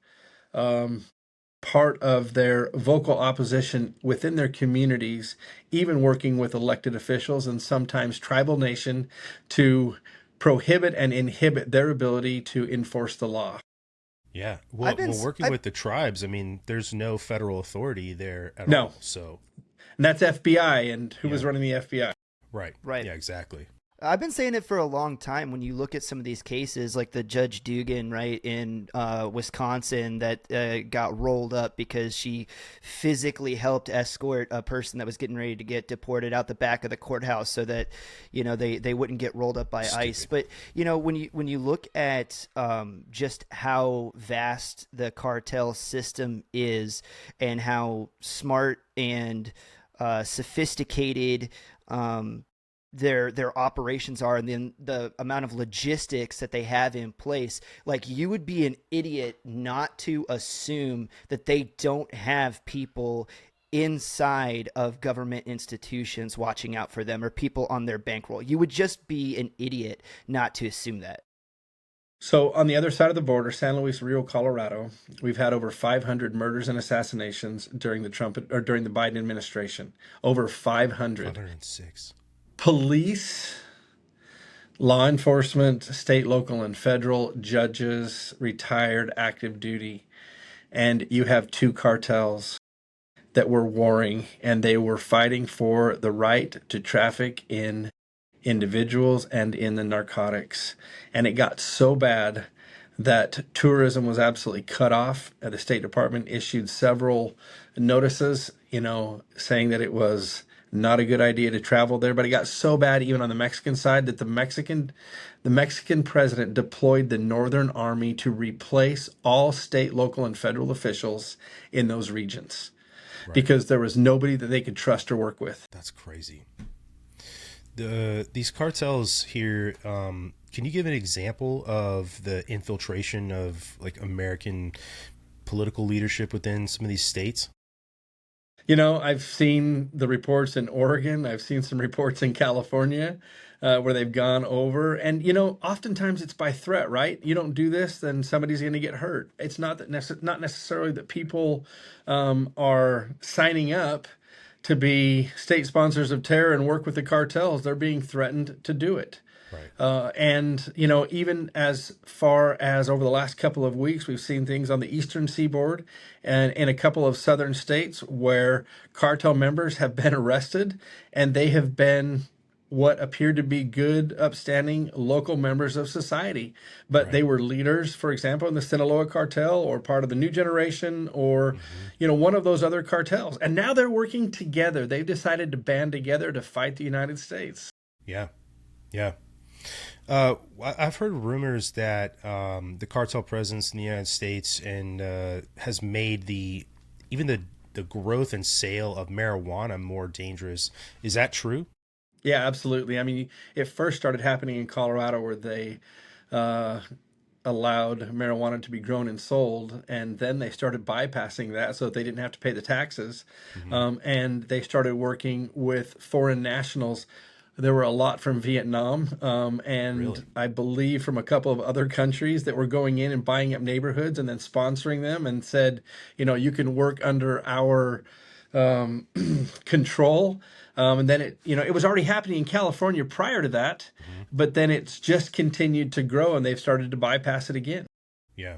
part of their vocal opposition within their communities, even working with elected officials and sometimes tribal nation to prohibit and inhibit their ability to enforce the law. Yeah. Well, working with the tribes, I mean, there's no federal authority there at all. So, and that's FBI and who was running the FBI. Right. Yeah, exactly. I've been saying it for a long time. When you look at some of these cases, like the Judge Dugan, right, in Wisconsin that got rolled up because she physically helped escort a person that was getting ready to get deported out the back of the courthouse so that, you know, they wouldn't get rolled up by ICE. But, you know, when you look at just how vast the cartel system is and how smart and sophisticated their operations are, and then the amount of logistics that they have in place, like, you would be an idiot not to assume that they don't have people inside of government institutions watching out for them or people on their bankroll. You would just be an idiot not to assume that. So on the other side of the border, San Luis Rio, Colorado, we've had over 500 murders and assassinations during the Biden administration. Over 500. 506. Police, law enforcement, state, local, and federal, judges, retired, active duty, and you have two cartels that were warring, and they were fighting for the right to traffic in individuals and in the narcotics. And it got so bad that tourism was absolutely cut off. The State Department issued several notices, saying that it was not a good idea to travel there. But it got so bad even on the Mexican side that the Mexican president deployed the Northern Army to replace all state, local, and federal officials in those regions. Right. Because there was nobody that they could trust or work with. That's crazy. These cartels here, can you give an example of the infiltration of, like, American political leadership within some of these states? I've seen the reports in Oregon. I've seen some reports in California where they've gone over. And, oftentimes it's by threat, right? You don't do this, then somebody's going to get hurt. It's not not necessarily that people are signing up to be state sponsors of terror and work with the cartels. They're being threatened to do it. Right. And, even as far as over the last couple of weeks, we've seen things on the eastern seaboard and in a couple of southern states where cartel members have been arrested, and they have been what appeared to be good, upstanding local members of society. But Right. they were leaders, for example, in the Sinaloa cartel, or part of the New Generation, or, one of those other cartels. And now they're working together. They've decided to band together to fight the United States. Yeah. Yeah. I've heard rumors that the cartel presence in the United States and has made even the growth and sale of marijuana more dangerous. Is that true? Yeah, absolutely. I mean, it first started happening in Colorado, where they uh, allowed marijuana to be grown and sold, and then they started bypassing that so that they didn't have to pay the taxes. Mm-hmm. And they started working with foreign nationals. There were a lot from Vietnam, and Really? I believe from a couple of other countries that were going in and buying up neighborhoods and then sponsoring them, and said, you can work under our um, control. And then it was already happening in California prior to that, Mm-hmm. but then it's just continued to grow, and they've started to bypass it again. Yeah.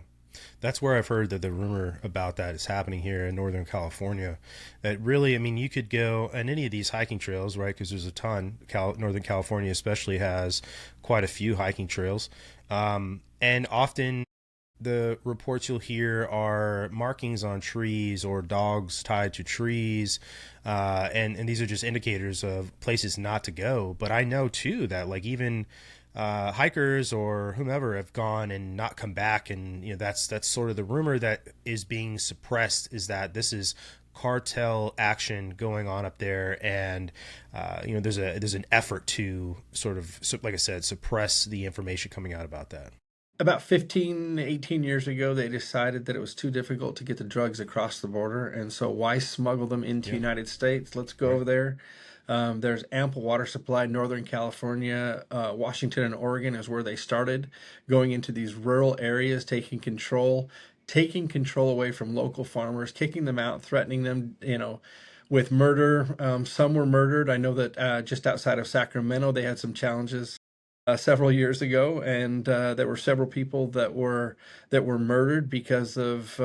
That's where I've heard that the rumor about that is happening here in Northern California. That really, I mean, you could go on any of these hiking trails, right? Because there's a ton. Northern California especially has quite a few hiking trails. And often the reports you'll hear are markings on trees or dogs tied to trees. And these are just indicators of places not to go. But I know, too, that like even hikers or whomever have gone and not come back, and that's sort of the rumor that is being suppressed, is that this is cartel action going on up there, and there's an effort to sort of, like I said, suppress the information coming out about that. About 15, 18 years ago, they decided that it was too difficult to get the drugs across the border. And so why smuggle them into the Yeah. United States? Let's go Right. over there. There's ample water supply. Northern California, Washington, and Oregon is where they started, going into these rural areas, taking control away from local farmers, kicking them out, threatening them, with murder. Some were murdered. I know that just outside of Sacramento, they had some challenges several years ago, and there were several people that were murdered because of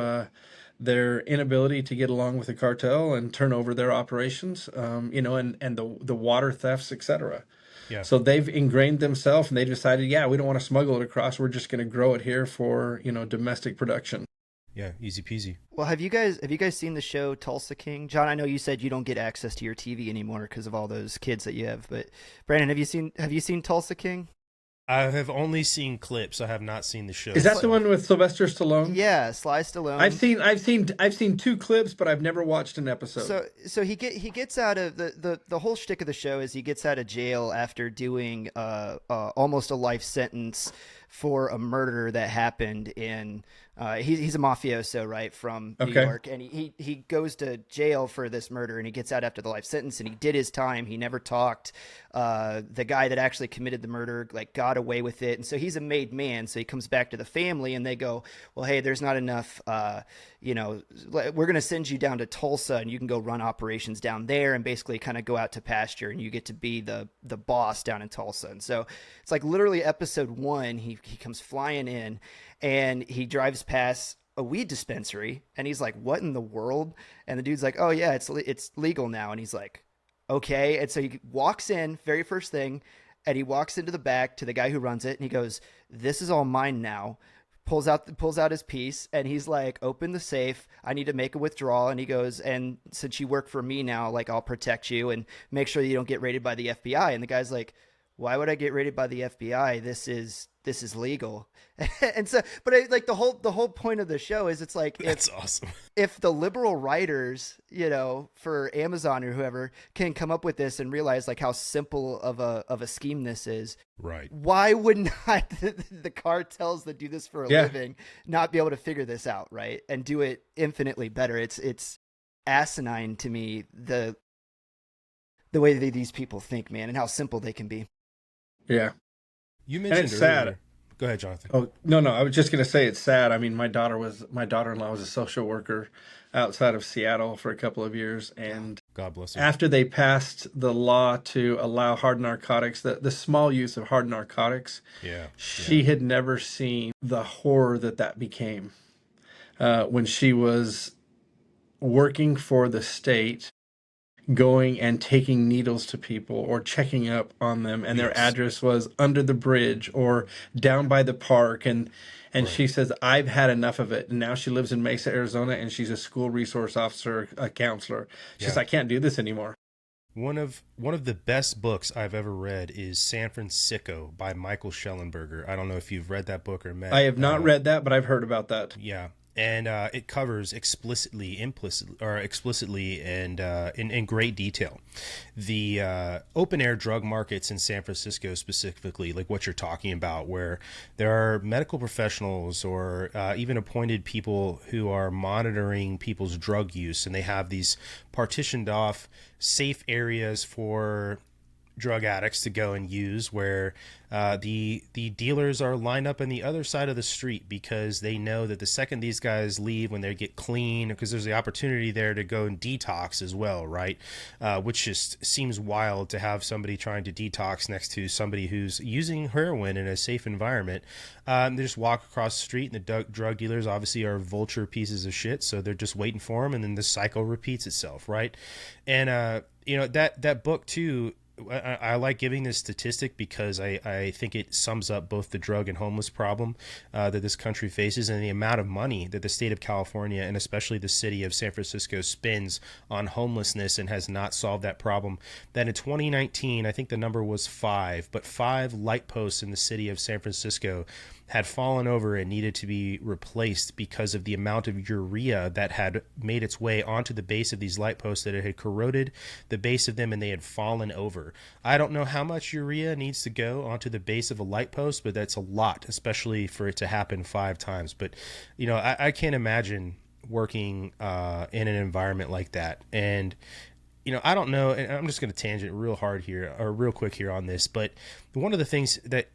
their inability to get along with the cartel and turn over their operations, and the water thefts, etc. Yeah. So they've ingrained themselves, and they decided, yeah, we don't want to smuggle it across. We're just going to grow it here for domestic production. Yeah. Easy peasy. Well, have you guys seen the show Tulsa King? John, I know you said you don't get access to your TV anymore because of all those kids that you have, but Brandon, have you seen Tulsa King? I have only seen clips. I have not seen the show. Is that the one with Sylvester Stallone? Yeah, Sly Stallone. I've seen two clips, but I've never watched an episode. So he gets out of the whole shtick of the show is he gets out of jail after doing almost a life sentence for a murder that happened in he's a mafioso, right, from New York, and he goes to jail for this murder, and he gets out after the life sentence, and he did his time. He never talked. The guy that actually committed the murder got away with it, and so he's a made man. So he comes back to the family, and they go, well, hey, there's not enough, we're going to send you down to Tulsa, and you can go run operations down there and basically kind of go out to pasture, and you get to be the boss down in Tulsa. And so it's like literally episode 1, he comes flying in, and he drives past a weed dispensary, and he's like, what in the world? And the dude's like, oh yeah, it's legal now. And he's like, okay. And so he walks in, very first thing, and he walks into the back to the guy who runs it, and he goes, this is all mine now. Pulls out his piece, and he's like, open the safe, I need to make a withdrawal. And he goes, and since you work for me now, I'll protect you and make sure that you don't get raided by the FBI. And the guy's like, why would I get raided by the FBI? This is legal. And so, but the whole point of the show is, it's like, That's awesome. If the liberal writers, for Amazon or whoever, can come up with this and realize how simple of a scheme this is, Right. why would not the cartels that do this for a living not be able to figure this out, right? And do it infinitely better. It's asinine to me, the way that these people think, man, and how simple they can be. Yeah. You And mentioned it's sad. earlier. Go ahead, Jonathan. Oh, no, no. I was just going to say it's sad. I mean, my daughter-in-law was a social worker outside of Seattle for a couple of years. And God bless her. after they passed the law to allow hard narcotics, the small use of hard narcotics, Yeah. she had never seen the horror that became when she was working for the state, going and taking needles to people or checking up on them, and their Yes. address was under the bridge or down by the park. And Right. she says, I've had enough of it. And now she lives in Mesa, Arizona, and she's a school resource officer, a counselor. She says, Yeah. I can't do this anymore. One of the best books I've ever read is San Francisco by Michael Schellenberger. I don't know if you've read that book or I met. have not read that, but I've heard about that. Yeah, and it covers explicitly, implicitly, or explicitly, and in great detail, the open air drug markets in San Francisco specifically, like what you're talking about, where there are medical professionals or even appointed people who are monitoring people's drug use, and they have these partitioned off safe areas for drug addicts to go and use, where the dealers are lined up on the other side of the street because they know that the second these guys leave, when they get clean, because there's the opportunity there to go and detox as well, right? Which just seems wild to have somebody trying to detox next to somebody who's using heroin in a safe environment. They just walk across the street, and the drug dealers obviously are vulture pieces of shit, so they're just waiting for them, and then the cycle repeats itself, right? And that book too, I like giving this statistic because I think it sums up both the drug and homeless problem that this country faces, and the amount of money that the state of California and especially the city of San Francisco spends on homelessness and has not solved that problem. That in 2019, I think the number was 5, but 5 light posts in the city of San Francisco had fallen over and needed to be replaced because of the amount of urea that had made its way onto the base of these light posts, that it had corroded the base of them and they had fallen over. I don't know how much urea needs to go onto the base of a light post, but that's a lot, especially for it to happen 5 times. But, I can't imagine working in an environment like that. And, I don't know, and I'm just going to tangent real quick here on this, but one of the things that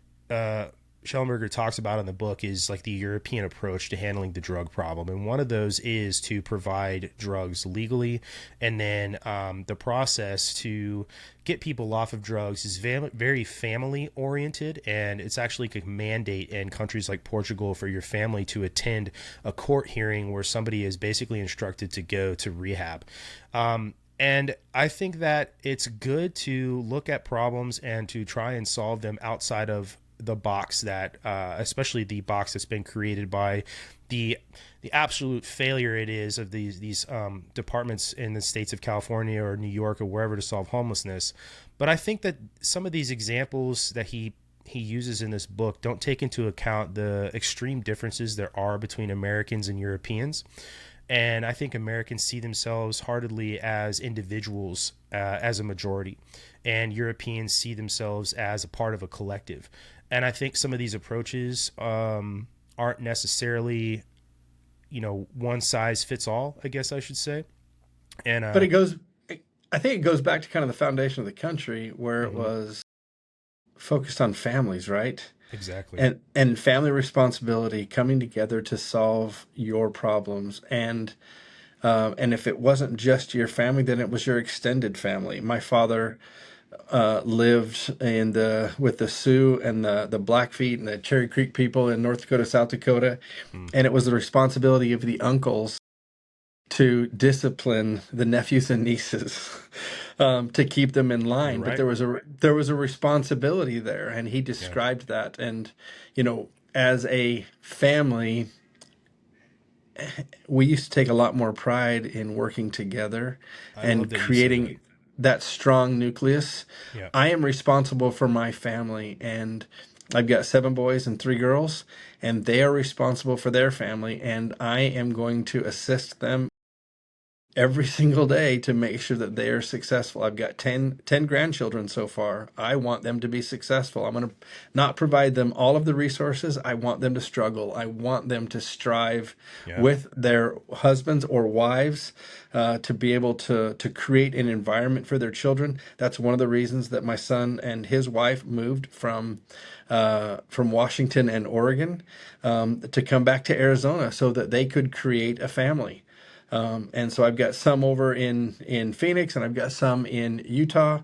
Schellenberger talks about in the book is like the European approach to handling the drug problem. And one of those is to provide drugs legally. And then the process to get people off of drugs is very family oriented. And it's actually a mandate in countries like Portugal for your family to attend a court hearing where somebody is basically instructed to go to rehab. And I think that it's good to look at problems and to try and solve them outside of the box that, especially the box that's been created by the absolute failure it is of these departments in the states of California or New York or wherever to solve homelessness. But I think that some of these examples that he uses in this book don't take into account the extreme differences there are between Americans and Europeans. And I think Americans see themselves heartedly as individuals, as a majority, and Europeans see themselves as a part of a collective. And I think some of these approaches aren't necessarily, one size fits all, I guess I should say. And But I think it goes back to kind of the foundation of the country where it was focused on families, right? Exactly. And family responsibility, coming together to solve your problems. And if it wasn't just your family, then it was your extended family. My father lived with the Sioux and the Blackfeet and the Cherry Creek people in North Dakota, South Dakota. And it was the responsibility of the uncles to discipline the nephews and nieces, to keep them in line. Right. But there was a responsibility there, and he described that. And as a family, we used to take a lot more pride in working together and creating that strong nucleus. Yeah. I am responsible for my family, and I've got 7 boys and 3 girls, and they are responsible for their family, and I am going to assist them every single day to make sure that they are successful. I've got 10 grandchildren so far. I want them to be successful. I'm going to not provide them all of the resources. I want them to struggle. I want them to strive Yeah. with their husbands or wives to be able to create an environment for their children. That's one of the reasons that my son and his wife moved from Washington and Oregon to come back to Arizona so that they could create a family. And so I've got some over in Phoenix and I've got some in Utah.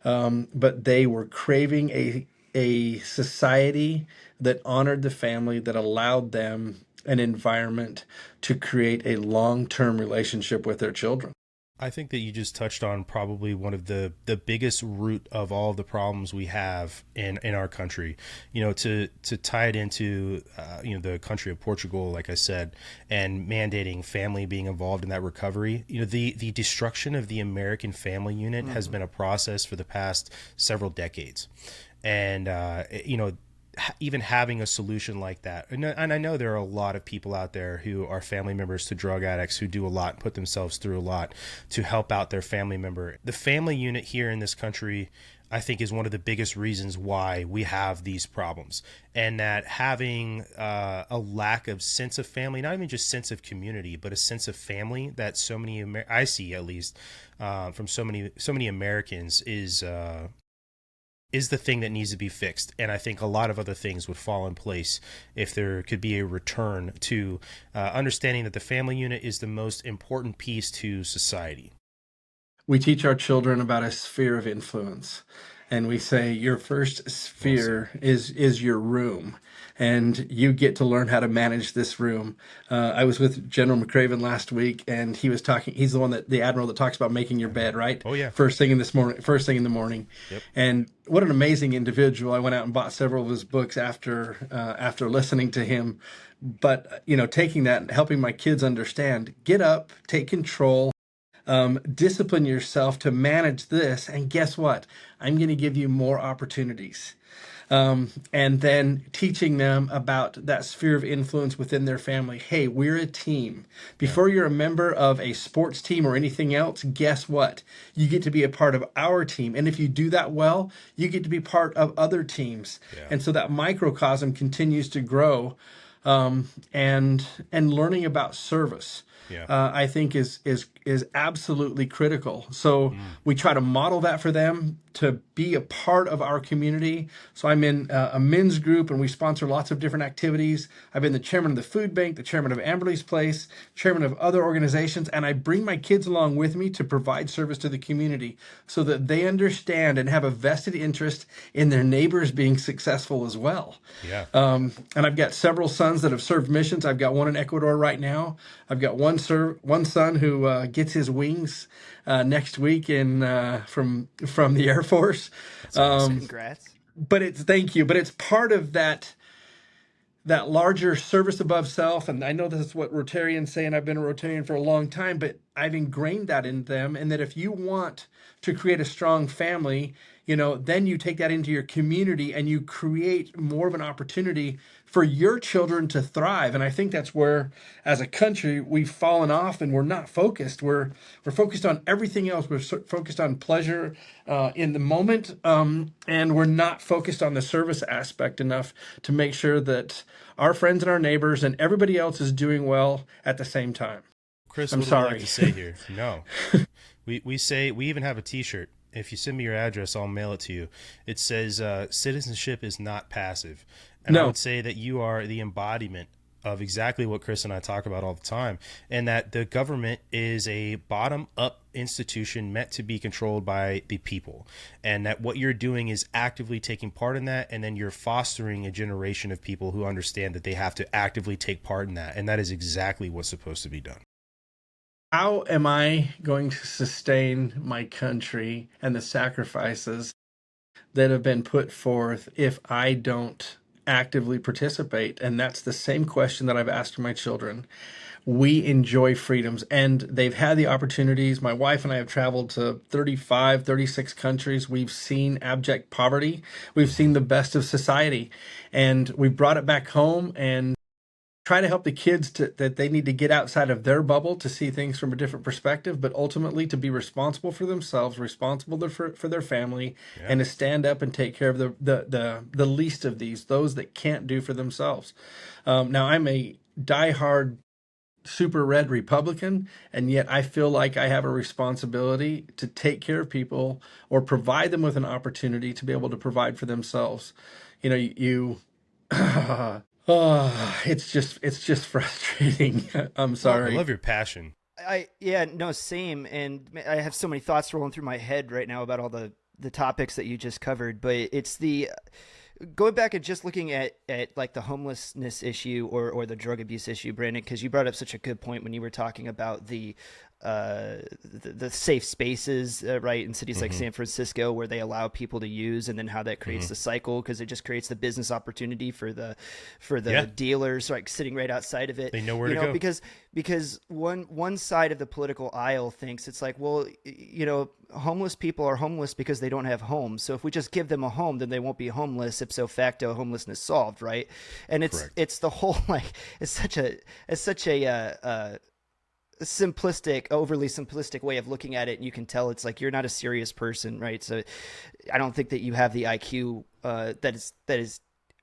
But they were craving a society that honored the family, that allowed them an environment to create a long-term relationship with their children. I think that you just touched on probably one of the biggest root of all of the problems we have in our country. To tie it into the country of Portugal, like I said, and mandating family being involved in that recovery. The destruction of the American family unit has been a process for the past several decades, and even having a solution like that. And I know there are a lot of people out there who are family members to drug addicts who do a lot and put themselves through a lot to help out their family member. The family unit here in this country, I think, is one of the biggest reasons why we have these problems. And that having a lack of sense of family, not even just sense of community, but a sense of family that so many, I see at least from so many Americans is the thing that needs to be fixed. And I think a lot of other things would fall in place if there could be a return to understanding that the family unit is the most important piece to society. We teach our children about a sphere of influence, and we say your first sphere is your room, and you get to learn how to manage this room. I was with General McCraven last week, and he was talking. He's the admiral that talks about making your bed, right? Oh yeah. First thing in the morning. Yep. And what an amazing individual! I went out and bought several of his books after listening to him. But taking that and helping my kids understand, get up, take control. Discipline yourself to manage this, and guess what? I'm going to give you more opportunities. And then teaching them about that sphere of influence within their family. Hey, we're a team. Before you're a member of a sports team or anything else, guess what? You get to be a part of our team. And if you do that well, you get to be part of other teams. Yeah. And so that microcosm continues to grow. And learning about service. Yeah. I think is absolutely critical. So we try to model that for them to be a part of our community. So I'm in a men's group, and we sponsor lots of different activities. I've been the chairman of the food bank, the chairman of Amberley's Place, chairman of other organizations, and I bring my kids along with me to provide service to the community so that they understand and have a vested interest in their neighbors being successful as well. Yeah. And I've got several sons that have served missions. I've got one in Ecuador right now. I've got one son who gets his wings next week from the Air Force. That's awesome. Congrats. Thank you. But it's part of that larger service above self. And I know this is what Rotarians say, and I've been a Rotarian for a long time, but I've ingrained that in them. And that if you want to create a strong family, then you take that into your community and you create more of an opportunity for your children to thrive. And I think that's where, as a country, we've fallen off and we're not focused. We're focused on everything else. We're focused on pleasure in the moment, and we're not focused on the service aspect enough to make sure that our friends and our neighbors and everybody else is doing well at the same time. Chris, I'm what sorry. would I like to say here? No. We even have a T-shirt. If you send me your address, I'll mail it to you. It says citizenship is not passive. And I would say that you are the embodiment of exactly what Chris and I talk about all the time, and that the government is a bottom-up institution meant to be controlled by the people, and that what you're doing is actively taking part in that, and then you're fostering a generation of people who understand that they have to actively take part in that, and that is exactly what's supposed to be done. How am I going to sustain my country and the sacrifices that have been put forth if I don't actively participate? And that's the same question that I've asked my children. We enjoy freedoms, and they've had the opportunities. My wife and I have traveled to 35, 36 countries. We've seen abject poverty. We've seen the best of society, and we've brought it back home, and try to help the kids that they need to get outside of their bubble to see things from a different perspective, but ultimately to be responsible for themselves, responsible for their family, Yeah. and to stand up and take care of the least of those that can't do for themselves. Now, I'm a diehard super red Republican, and yet I feel like I have a responsibility to take care of people or provide them with an opportunity to be able to provide for themselves. You know, oh, it's just frustrating. I'm Well, I sorry. love your passion. Yeah, no, same. And I have so many thoughts rolling through my head right now about all the topics that you just covered. But it's the going back and just looking at like the homelessness issue or the drug abuse issue, Brandon, because you brought up such a good point when you were talking about the safe spaces, right, in cities like San Francisco where they allow people to use, and then how that creates the cycle because it just creates the business opportunity for the Yeah. dealers like sitting right outside of it. They know where to go. Because one side of the political aisle thinks it's like, well, homeless people are homeless because they don't have homes. So if we just give them a home, then they won't be homeless. Ipso facto, homelessness solved, right? And it's the whole like it's such a simplistic, overly simplistic way of looking at it, and you can tell it's like you're not a serious person, right? So I don't think that you have the IQ that is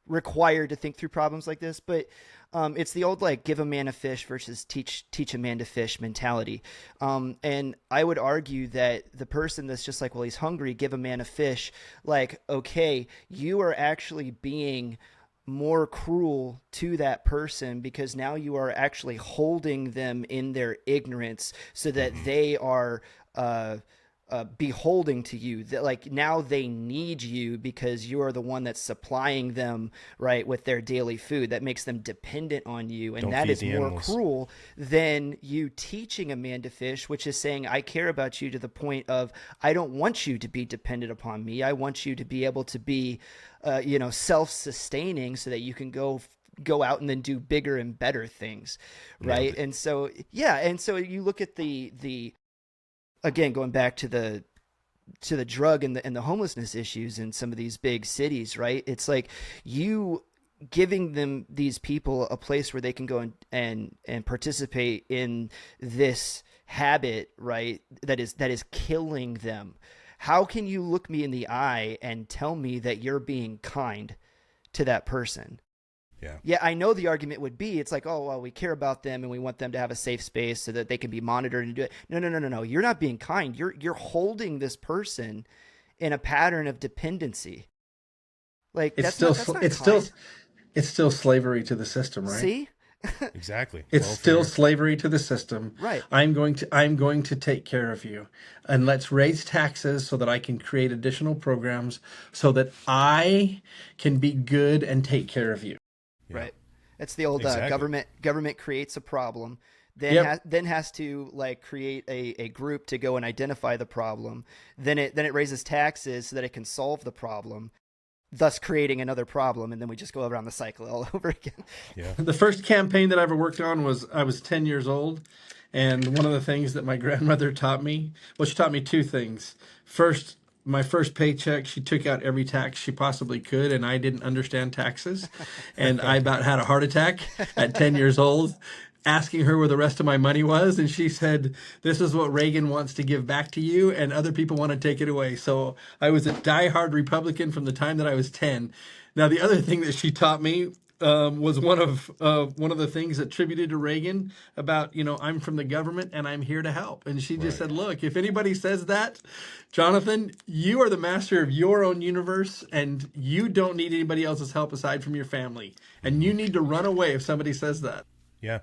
required to think through problems like this. But it's the old like give a man a fish versus teach a man to fish mentality. And I would argue that the person that's just like, well, he's hungry, give a man a fish. Like, okay, you are actually being more cruel to that person because now you are actually holding them in their ignorance so that they are beholding to you, that like now they need you because you are the one that's supplying them right with their daily food. That makes them dependent on you, and that is more cruel than you teaching a man to fish, which is saying I care about you to the point of I don't want you to be dependent upon me. I want you to be able to be self-sustaining so that you can go out and then do bigger and better things, right? And so you look at the again, going back to the drug and the homelessness issues in some of these big cities, right? It's like you giving these people a place where they can go and participate in this habit, right? That is killing them. How can you look me in the eye and tell me that you're being kind to that person? Yeah, I know the argument would be, it's like, oh, well, we care about them and we want them to have a safe space so that they can be monitored and do it. No. You're not being kind. You're holding this person in a pattern of dependency. Like it's still slavery to the system, right? See? Exactly. It's still slavery to the system. Right. I'm going to take care of you, and let's raise taxes so that I can create additional programs so that I can be good and take care of you. Yeah. Right. That's the old government creates a problem, then Yep. has to like create a group to go and identify the problem. Then it raises taxes so that it can solve the problem, thus creating another problem, and then we just go around the cycle all over again. Yeah. The first campaign that I ever worked on I was 10 years old, and one of the things that my grandmother taught me, well, she taught me two things. First, my first paycheck, she took out every tax she possibly could, and I didn't understand taxes. And I about had a heart attack at 10 years old, asking her where the rest of my money was. And she said, this is what Reagan wants to give back to you, and other people want to take it away. So I was a diehard Republican from the time that I was 10. Now, the other thing that she taught me was one of the things attributed to Reagan about, I'm from the government and I'm here to help. And she just said, look, if anybody says that, Jonathan, you are the master of your own universe and you don't need anybody else's help aside from your family. And you need to run away if somebody says that. Yeah.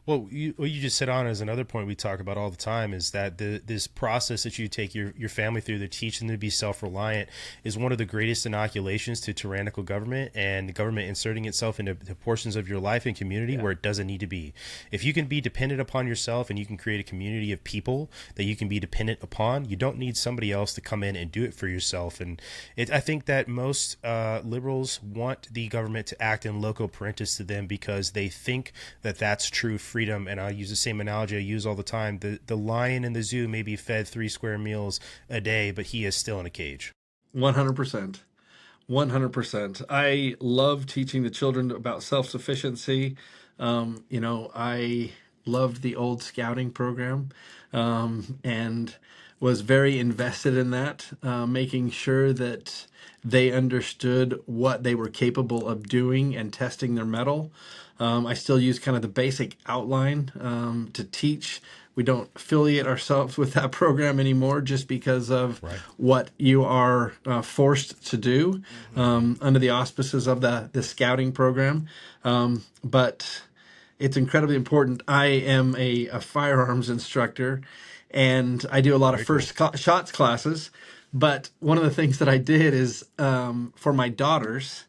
Well, what you just said on is another point we talk about all the time is that this process that you take your family through to teach them to be self-reliant is one of the greatest inoculations to tyrannical government and the government inserting itself into portions of your life and community where it doesn't need to be. If you can be dependent upon yourself and you can create a community of people that you can be dependent upon, you don't need somebody else to come in and do it for yourself. And I think that most liberals want the government to act in loco parentis to them because they think that that's true freedom. And I'll use the same analogy I use all the time. The lion in the zoo may be fed 3 square meals a day, but he is still in a cage. 100%. 100%. I love teaching the children about self-sufficiency. I loved the old scouting program, and was very invested in that, making sure that they understood what they were capable of doing and testing their mettle. I still use kind of the basic outline to teach. We don't affiliate ourselves with that program anymore just because of Right. what you are forced to do under the auspices of the scouting program. But it's incredibly important. I am a firearms instructor, and I do a lot of Very cool. shots classes. But one of the things that I did is for my daughters,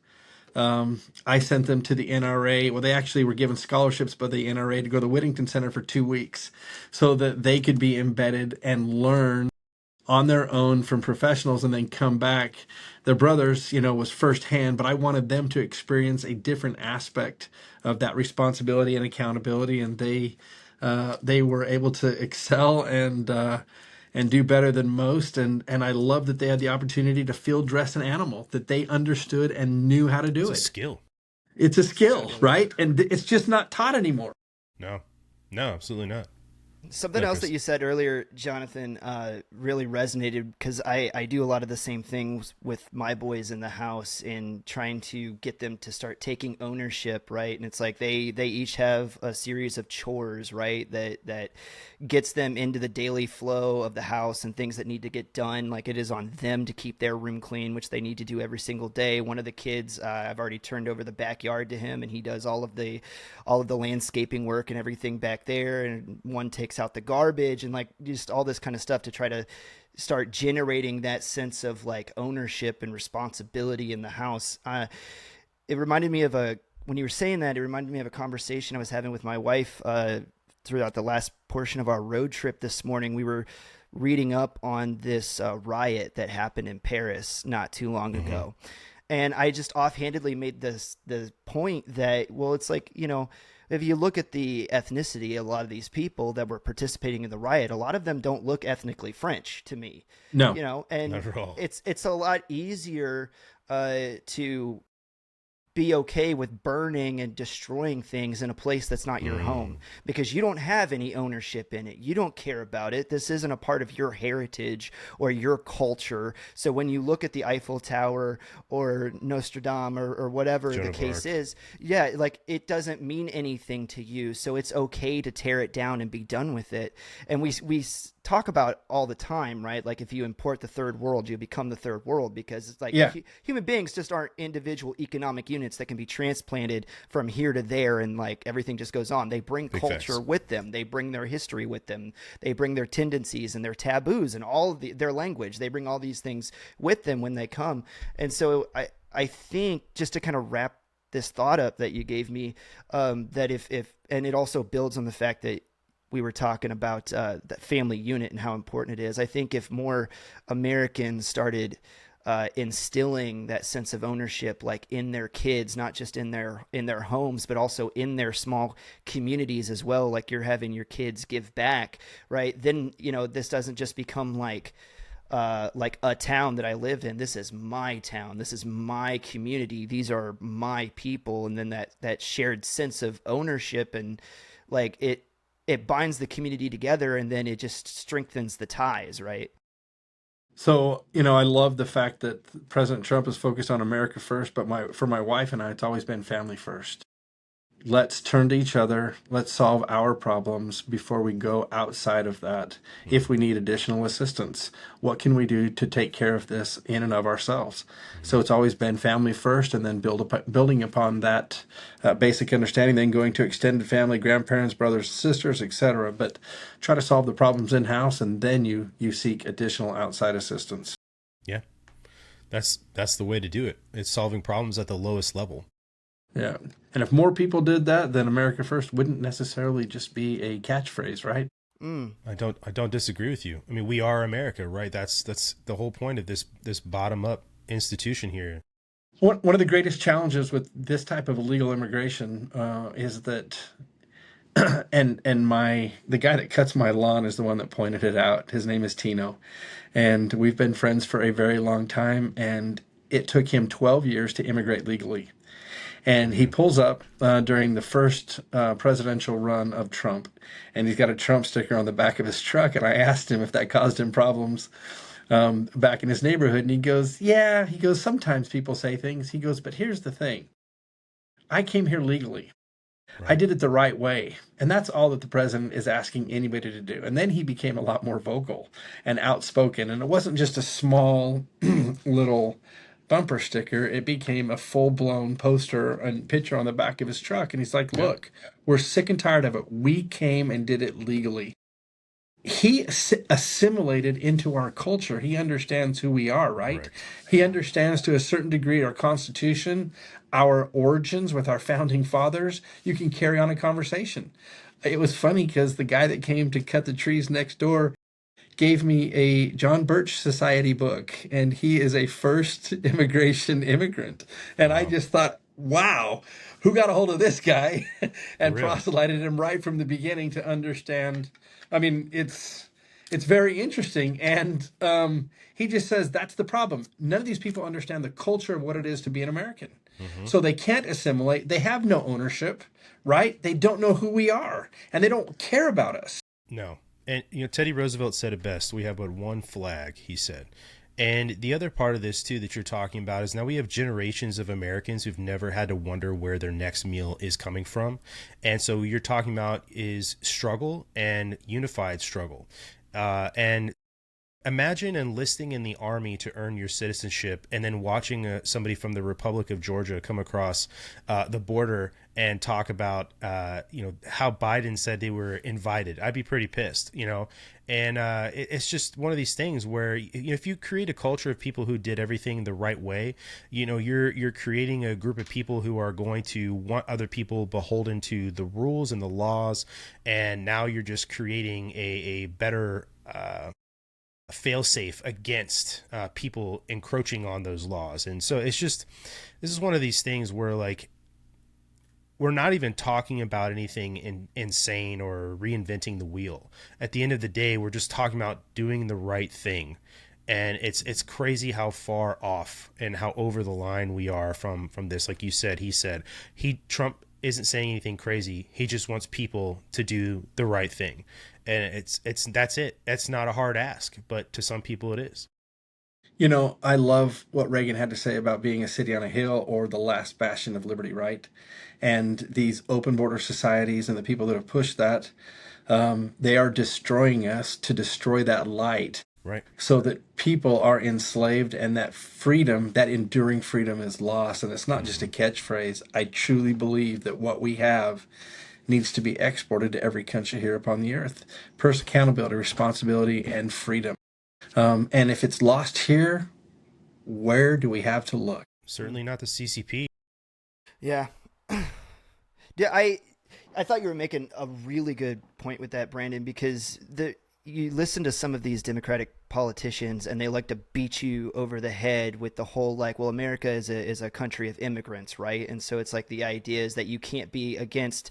I sent them to the NRA. Well, they actually were given scholarships by the NRA to go to the Whittington Center for 2 weeks so that they could be embedded and learn on their own from professionals and then come back. Their brothers, was firsthand, but I wanted them to experience a different aspect of that responsibility and accountability. And they were able to excel and do better than most. And I love that they had the opportunity to field dress an animal, that they understood and knew how to do It's a it. skill. It's a skill, right? And it's just not taught anymore. No, absolutely not. Something else that you said earlier, Jonathan, really resonated because I do a lot of the same things with my boys in the house in trying to get them to start taking ownership, right? And it's like they each have a series of chores, right? That gets them into the daily flow of the house and things that need to get done. Like it is on them to keep their room clean, which they need to do every single day. One of the kids, I've already turned over the backyard to him, and he does all of the landscaping work and everything back there. And one takes out the garbage and like just all this kind of stuff to try to start generating that sense of like ownership and responsibility in the house. It reminded me of when you were saying that, it reminded me of a conversation I was having with my wife throughout the last portion of our road trip this morning. We were reading up on this riot that happened in Paris not too long ago. And I just offhandedly made the point that, well, it's like, if you look at the ethnicity, a lot of these people that were participating in the riot, a lot of them don't look ethnically French to me. No, and not at all. It's a lot easier to be okay with burning and destroying things in a place that's not your home because you don't have any ownership in it. You don't care about it. This isn't a part of your heritage or your culture. So when you look at the Eiffel Tower or Nostradam or whatever the case is, like it doesn't mean anything to you. So it's okay to tear it down and be done with it. And we talk about all the time, right? Like if you import the third world, you become the third world because it's like human beings just aren't individual economic units that can be transplanted from here to there and like everything just goes on. They bring culture with them. They bring their history with them. They bring their tendencies and their taboos and all of their language. They bring all these things with them when they come. And so I think just to kind of wrap this thought up that you gave me, that if and it also builds on the fact that we were talking about that family unit and how important it is. I think if more Americans started instilling that sense of ownership, like in their kids, not just in their homes, but also in their small communities as well, like you're having your kids give back, right? Then, this doesn't just become like a town that I live in. This is my town. This is my community. These are my people. And then that shared sense of ownership and like it binds the community together and then it just strengthens the ties, right? So, I love the fact that President Trump is focused on America first, but for my wife and I, it's always been family first. Let's turn to each other. Let's solve our problems before we go outside of that. If we need additional assistance, what can we do to take care of this in and of ourselves? So it's always been family first, and then building upon that basic understanding, then going to extended family, grandparents, brothers, sisters, etc. But try to solve the problems in-house, and then you seek additional outside assistance. Yeah, that's the way to do it. It's solving problems at the lowest level. Yeah. And if more people did that, then America First wouldn't necessarily just be a catchphrase, right? I don't disagree with you. I mean, we are America, right? That's the whole point of this bottom up institution here. One of the greatest challenges with this type of illegal immigration is that, and the guy that cuts my lawn is the one that pointed it out. His name is Tino, and we've been friends for a very long time. And it took him 12 years to immigrate legally. And he pulls up during the first presidential run of Trump, and he's got a Trump sticker on the back of his truck. And I asked him if that caused him problems back in his neighborhood, and he goes, "Yeah." He goes, "Sometimes people say things." He goes, "But here's the thing: I came here legally. I Right. did it the right way." And that's all that the president is asking anybody to do. And then he became a lot more vocal and outspoken. And it wasn't just a small little bumper sticker, it became a full blown poster and picture on the back of his truck. And he's like, Yeah. "Look, we're sick and tired of it. We came and did it legally." He assimilated into our culture. He understands who we are, right? Correct. He understands to a certain degree our Constitution, our origins with our founding fathers. You can carry on a conversation. It was funny because the guy that came to cut the trees next door gave me a John Birch Society book, and he is a first immigration immigrant. And I Wow. just thought, wow, who got a hold of this guy For and real. proselyted him right from the beginning to understand. I mean, it's very interesting, and he just says that's the problem. None of these people understand the culture of what it is to be an American, Hmm. so they can't assimilate. They have no ownership, right? They don't know who we are, and they don't care about us. No. And, Teddy Roosevelt said it best. We have but one flag, he said. And the other part of this, too, that you're talking about is now we have generations of Americans who've never had to wonder where their next meal is coming from. And so you're talking about is struggle and unified struggle. And imagine enlisting in the army to earn your citizenship and then watching somebody from the Republic of Georgia come across the border and talk about how Biden said they were invited. I'd be pretty pissed. And it's just one of these things where if you create a culture of people who did everything the right way, you're creating a group of people who are going to want other people beholden to the rules and the laws, and now you're just creating a better fail-safe against people encroaching on those laws. And so this is one of these things where, like, we're not even talking about anything insane or reinventing the wheel. At the end of the day, we're just talking about doing the right thing. And it's crazy how far off and how over the line we are from this. Like you said, Trump isn't saying anything crazy. He just wants people to do the right thing. And that's it. That's not a hard ask, but to some people it is. I love what Reagan had to say about being a city on a hill or the last bastion of liberty, right? And these open border societies and the people that have pushed that, they are destroying us to destroy that light Right. so that people are enslaved and that freedom, that enduring freedom is lost. And it's not just a Mm-hmm. catchphrase. I truly believe that what we have needs to be exported to every country here upon the earth. Personal accountability, responsibility, and freedom. And if it's lost here, where do we have to look? Certainly not the CCP. Yeah. Yeah, I thought you were making a really good point with that, Brandon, because you listen to some of these Democratic politicians and they like to beat you over the head with the whole, like, well, America is a country of immigrants, right? And so it's like the idea is that you can't be against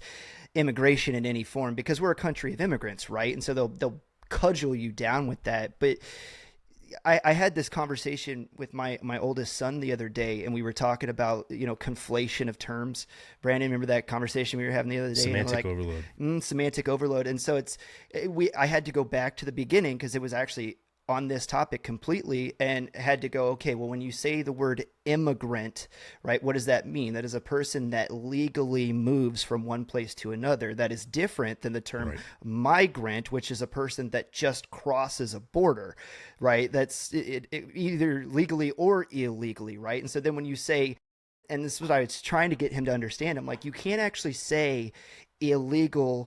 immigration in any form because we're a country of immigrants, right? And so they'll cudgel you down with that. But I had this conversation with my oldest son the other day, and we were talking about conflation of terms. Brandon, remember that conversation we were having the other day? Semantic overload. Semantic overload. And so I had to go back to the beginning because it was actually on this topic completely, and had to go, okay, well, when you say the word immigrant, right, what does that mean? That is a person that legally moves from one place to another. That is different than the term Right. migrant, which is a person that just crosses a border, right? That's either legally or illegally, right? And so then when you say, and this is what I was trying to get him to understand, I'm like, you can't actually say illegal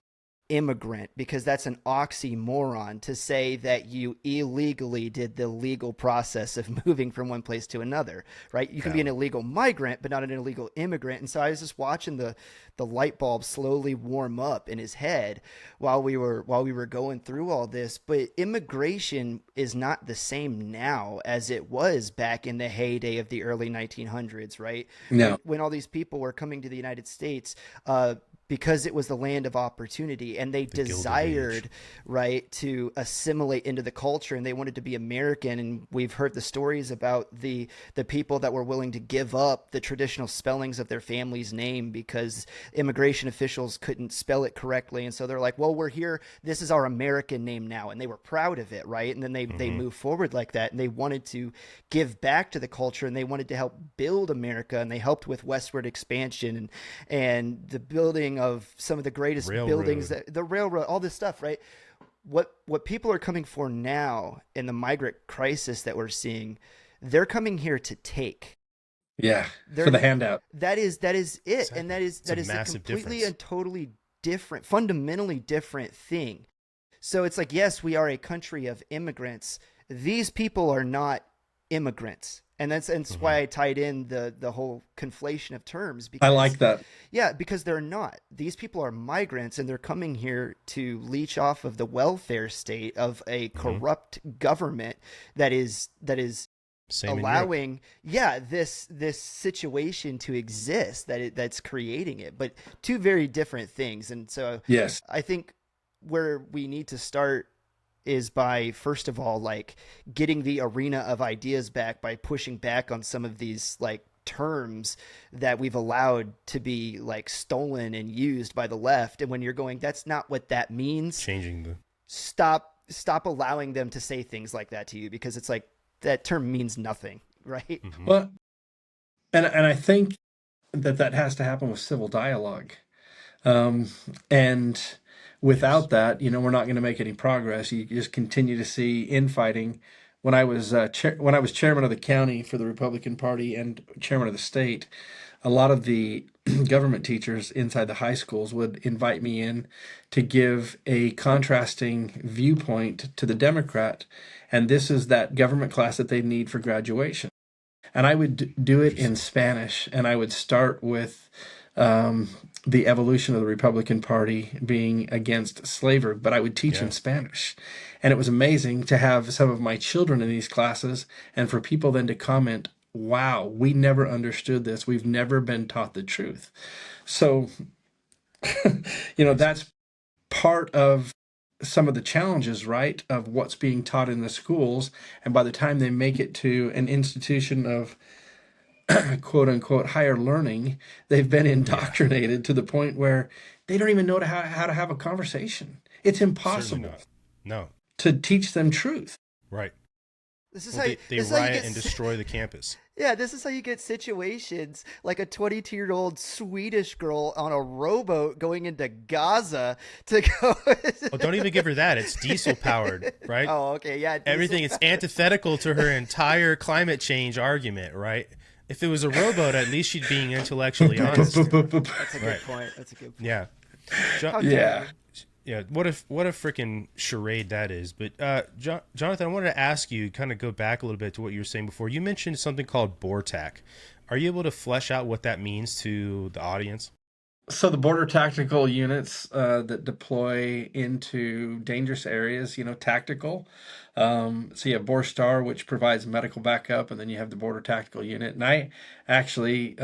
immigrant because that's an oxymoron to say that you illegally did the legal process of moving from one place to another, right? You can be an illegal migrant but not an illegal immigrant. And so I was just watching the light bulb slowly warm up in his head while we were going through all this. But immigration is not the same now as it was back in the heyday of the early 1900s, right? No. When all these people were coming to the United States, because it was the land of opportunity, and they desired, right, to assimilate into the culture, and they wanted to be American. And we've heard the stories about the people that were willing to give up the traditional spellings of their family's name because immigration officials couldn't spell it correctly. And so they're like, well, we're here. This is our American name now. And they were proud of it, right? And then they moved forward like that, and they wanted to give back to the culture, and they wanted to help build America, and they helped with westward expansion and the building of some of the greatest buildings, the railroad, all this stuff, right? What people are coming for now in the migrant crisis that we're seeing, they're coming here to take. Yeah, for the handout. That is it, exactly. And that is a completely and totally different, fundamentally different thing. So it's like, yes, we are a country of immigrants. These people are not immigrants. And that's why I tied in the whole conflation of terms. Because, I like that. Yeah, because they're not. These people are migrants, and they're coming here to leech off of the welfare state of a corrupt government that is allowing, this situation to exist, that's creating it. But two very different things. And so yes, I think where we need to start is by, first of all, like getting the arena of ideas back by pushing back on some of these like terms that we've allowed to be like stolen and used by the left. And when you're going, that's not what that means. Stop allowing them to say things like that to you, because it's like that term means nothing, right? Well, and I think that has to happen with civil dialogue. And without that, we're not going to make any progress. You just continue to see infighting. When I was chairman of the county for the Republican Party and chairman of the state, a lot of the government teachers inside the high schools would invite me in to give a contrasting viewpoint to the Democrat, and this is that government class that they need for graduation. And I would do it in Spanish, and I would start with the evolution of the Republican Party being against slavery, but I would teach in Spanish. And it was amazing to have some of my children in these classes, and for people then to comment, wow, we never understood this. We've never been taught the truth. So, that's part of some of the challenges, right, of what's being taught in the schools. And by the time they make it to an institution of quote unquote higher learning, they've been indoctrinated to the point where they don't even know how to have a conversation. It's impossible to teach them truth. Right. This is they riot and destroy the campus. Yeah, this is how you get situations like a 22-year-old Swedish girl on a rowboat going into Gaza to go. Well, don't even give her that. It's diesel powered, right? Oh, okay, yeah. Everything is antithetical to her entire climate change argument, right? If it was a rowboat, at least she'd be intellectually honest. That's a good point. That's a good point. Yeah. Yeah. What a freaking charade that is. But Jonathan, I wanted to ask you, kind of go back a little bit to what you were saying before. You mentioned something called BORTAC. Are you able to flesh out what that means to the audience? So the border tactical units that deploy into dangerous areas, tactical. So you have Borstar, which provides medical backup, and then you have the border tactical unit. And I actually,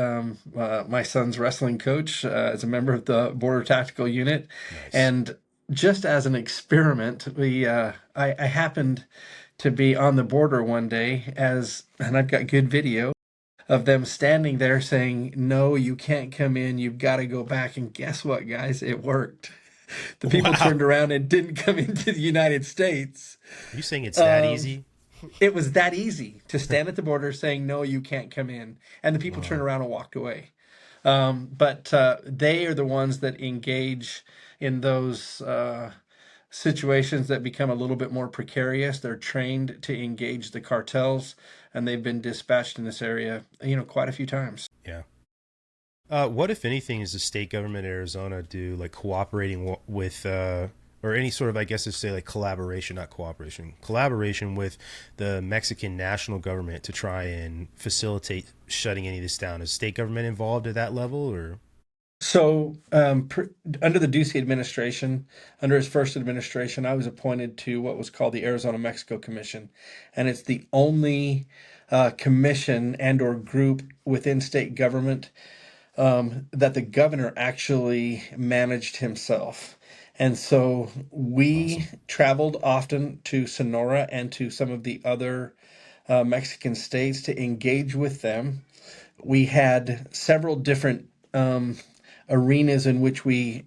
my son's wrestling coach is a member of the border tactical unit. Nice. And just as an experiment, I happened to be on the border one day and I've got good video of them standing there saying, no, you can't come in. You've got to go back. And guess what, guys? It worked. The people turned around and didn't come into the United States. Are you saying it's that easy? It was that easy to stand at the border saying, no, you can't come in. And the people turned around and walked away. But they are the ones that engage in those situations that become a little bit more precarious. They're trained to engage the cartels, and they've been dispatched in this area, quite a few times. Yeah. What, if anything, is the state government of Arizona do, like cooperating with, or any sort of, I guess, to say like collaboration with the Mexican national government to try and facilitate shutting any of this down? Is state government involved at that level, or? So under the Ducey administration, under his first administration, I was appointed to what was called the Arizona Mexico Commission. And it's the only commission and or group within state government that the governor actually managed himself. And so we Awesome. traveled often to Sonora and to some of the other Mexican states to engage with them. We had several different arenas in which we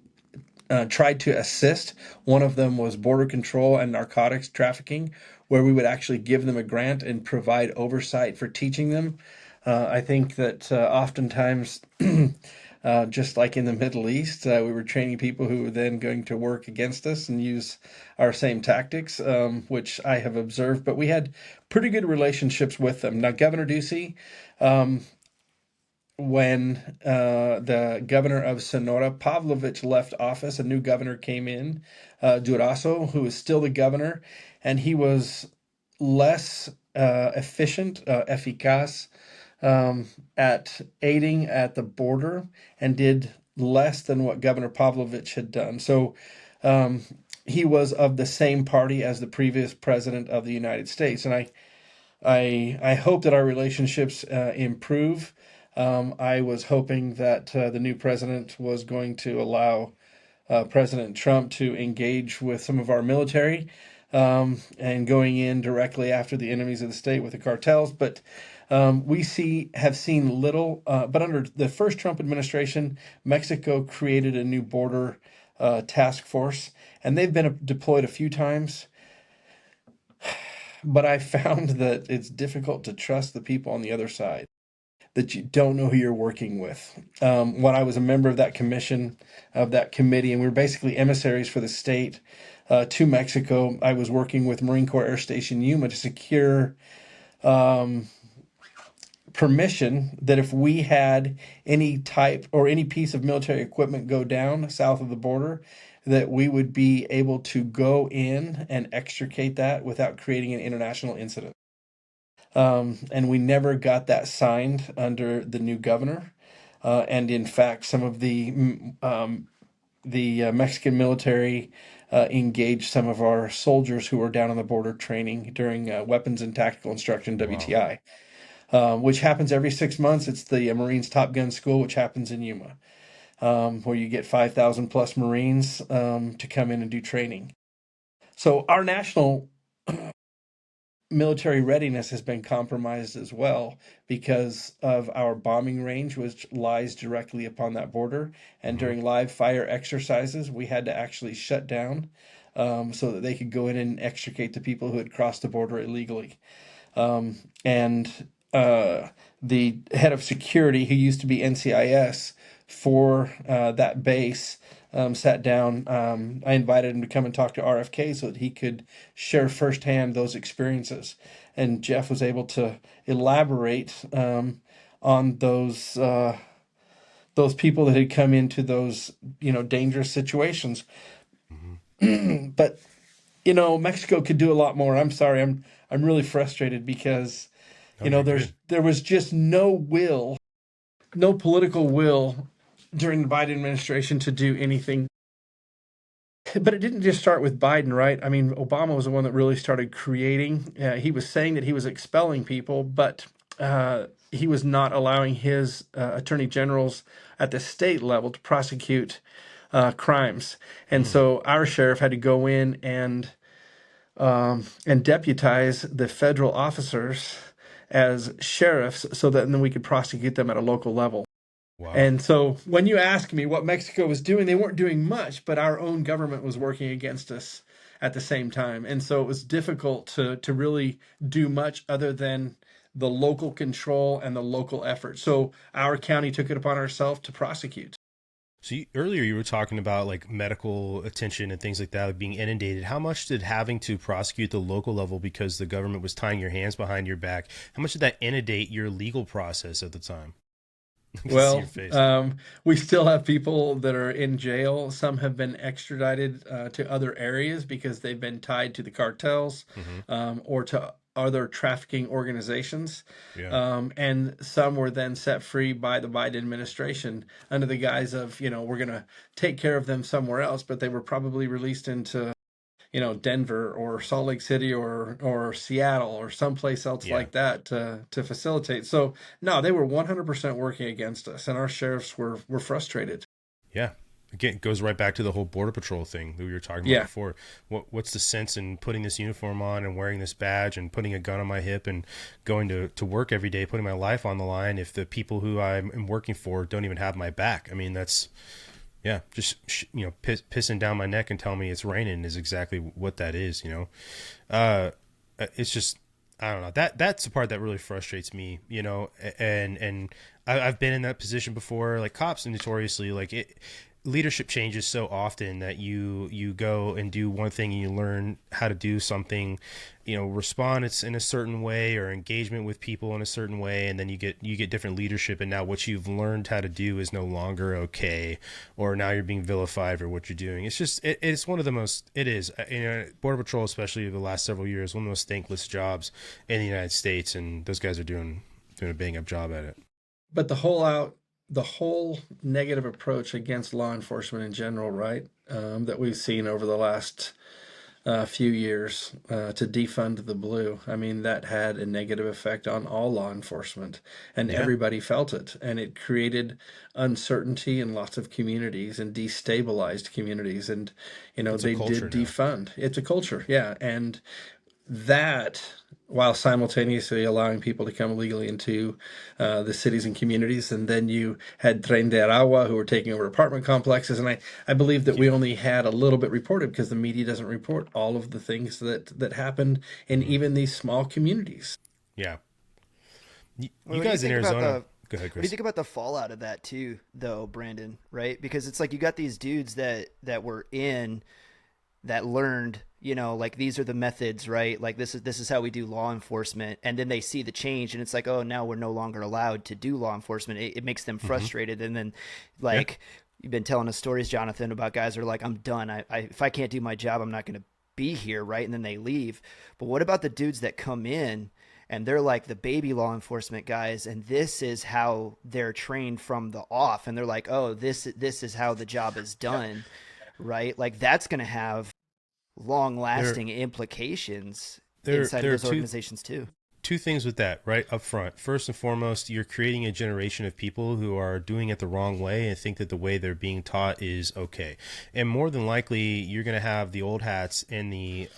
tried to assist. One of them was border control and narcotics trafficking, where we would actually give them a grant and provide oversight for teaching them. I think that oftentimes, just like in the Middle East, we were training people who were then going to work against us and use our same tactics, which I have observed. But we had pretty good relationships with them. Now, Governor Ducey, when the governor of Sonora, Pavlovich, left office, a new governor came in, Durazo, who is still the governor, and he was less efficient, eficaz, at aiding at the border and did less than what Governor Pavlovich had done. So he was of the same party as the previous president of the United States. And I hope that our relationships improve. I was hoping that the new president was going to allow President Trump to engage with some of our military and going in directly after the enemies of the state with the cartels. But have seen little. But under the first Trump administration, Mexico created a new border task force, and they've been deployed a few times. But I found that it's difficult to trust the people on the other side, that you don't know who you're working with. When I was a member of that commission, of that committee, and we were basically emissaries for the state to Mexico, I was working with Marine Corps Air Station Yuma to secure permission that if we had any type or any piece of military equipment go down south of the border, that we would be able to go in and extricate that without creating an international incident. And we never got that signed under the new governor. And in fact, some of the Mexican military engaged some of our soldiers who were down on the border training during Weapons and Tactical Instruction, WTI, which happens every 6 months. It's the Marines Top Gun School, which happens in Yuma, where you get 5,000 plus Marines to come in and do training. So our national military readiness has been compromised as well because of our bombing range, which lies directly upon that border. And during live fire exercises, we had to actually shut down so that they could go in and extricate the people who had crossed the border illegally. And the head of security, who used to be NCIS for that base, sat down. I invited him to come and talk to RFK so that he could share firsthand those experiences. And Jeff was able to elaborate on those people that had come into those dangerous situations. But Mexico could do a lot more. I'm sorry, I'm really frustrated because there was just no will, no political will during the Biden administration to do anything. But it didn't just start with Biden, right? I mean, Obama was the one that really started creating. He was saying that he was expelling people, but he was not allowing his attorney generals at the state level to prosecute crimes. And so our sheriff had to go in and deputize the federal officers as sheriffs so that then we could prosecute them at a local level. Wow. And so when you ask me what Mexico was doing, they weren't doing much, but our own government was working against us at the same time. And so it was difficult to really do much other than the local control and the local effort. So our county took it upon ourselves to prosecute. So earlier you were talking about like medical attention and things like that being inundated. How much did having to prosecute the local level because the government was tying your hands behind your back, how much did that inundate your legal process at the time? Well, we still have people that are in jail. Some have been extradited to other areas because they've been tied to the cartels or to other trafficking organizations. Yeah. And some were then set free by the Biden administration under the guise of, we're going to take care of them somewhere else. But they were probably released into, Denver or Salt Lake City or Seattle or someplace else Yeah. like that to facilitate. So no, they were 100% working against us, and our sheriffs were frustrated. Yeah. Again, it goes right back to the whole border patrol thing that we were talking about Yeah. before. What's the sense in putting this uniform on and wearing this badge and putting a gun on my hip and going to work every day, putting my life on the line if the people who I'm working for don't even have my back? I mean, that's, yeah, just, pissing down my neck and telling me it's raining is exactly what that is, It's just, I don't know. That's the part that really frustrates me, and I've been in that position before. Like, cops notoriously, like, leadership changes so often that you go and do one thing and you learn how to do something, respond it's in a certain way, or engagement with people in a certain way, and then you get different leadership, and now what you've learned how to do is no longer okay, or now you're being vilified for what you're doing. It's just it's one of the most, it is, Border Patrol, especially over the last several years, one of the most thankless jobs in the United States, and those guys are doing a bang up job at it. But the whole negative approach against law enforcement in general, right? That we've seen over the last few years to defund the blue. I mean, that had a negative effect on all law enforcement, and Yeah, everybody felt it. And it created uncertainty in lots of communities and destabilized communities. And, it's a they culture did now. defund. It's a culture, yeah. And that, while simultaneously allowing people to come illegally into the cities and communities. And then you had Tren de Aragua, who were taking over apartment complexes. And I believe that we Yeah. only had a little bit reported because the media doesn't report all of the things that happened in Hmm. even these small communities. Yeah. Well, You guys in Arizona, go ahead, what do you Chris. think about the fallout of that too, though, Brandon? Right? Because it's like you got these dudes that were in that learned, like these are the methods, right? Like this is how we do law enforcement, and then they see the change, and it's like, oh, now we're no longer allowed to do law enforcement. It makes them Hmm. frustrated, and then Yeah. like you've been telling us stories, Jonathan, about guys who are like, I'm done. If I can't do my job, I'm not going to be here, right? And then they leave. But what about the dudes that come in? And they're like the baby law enforcement guys, and this is how they're trained from the off, and they're like, oh, this is how the job is done, right? Like that's going to have long There, lasting implications there, inside of there are those organizations too. two things with that right up front. First and foremost, you're creating a generation of people who are doing it the wrong way and think that the way they're being taught is okay. And more than likely, you're going to have the old hats in the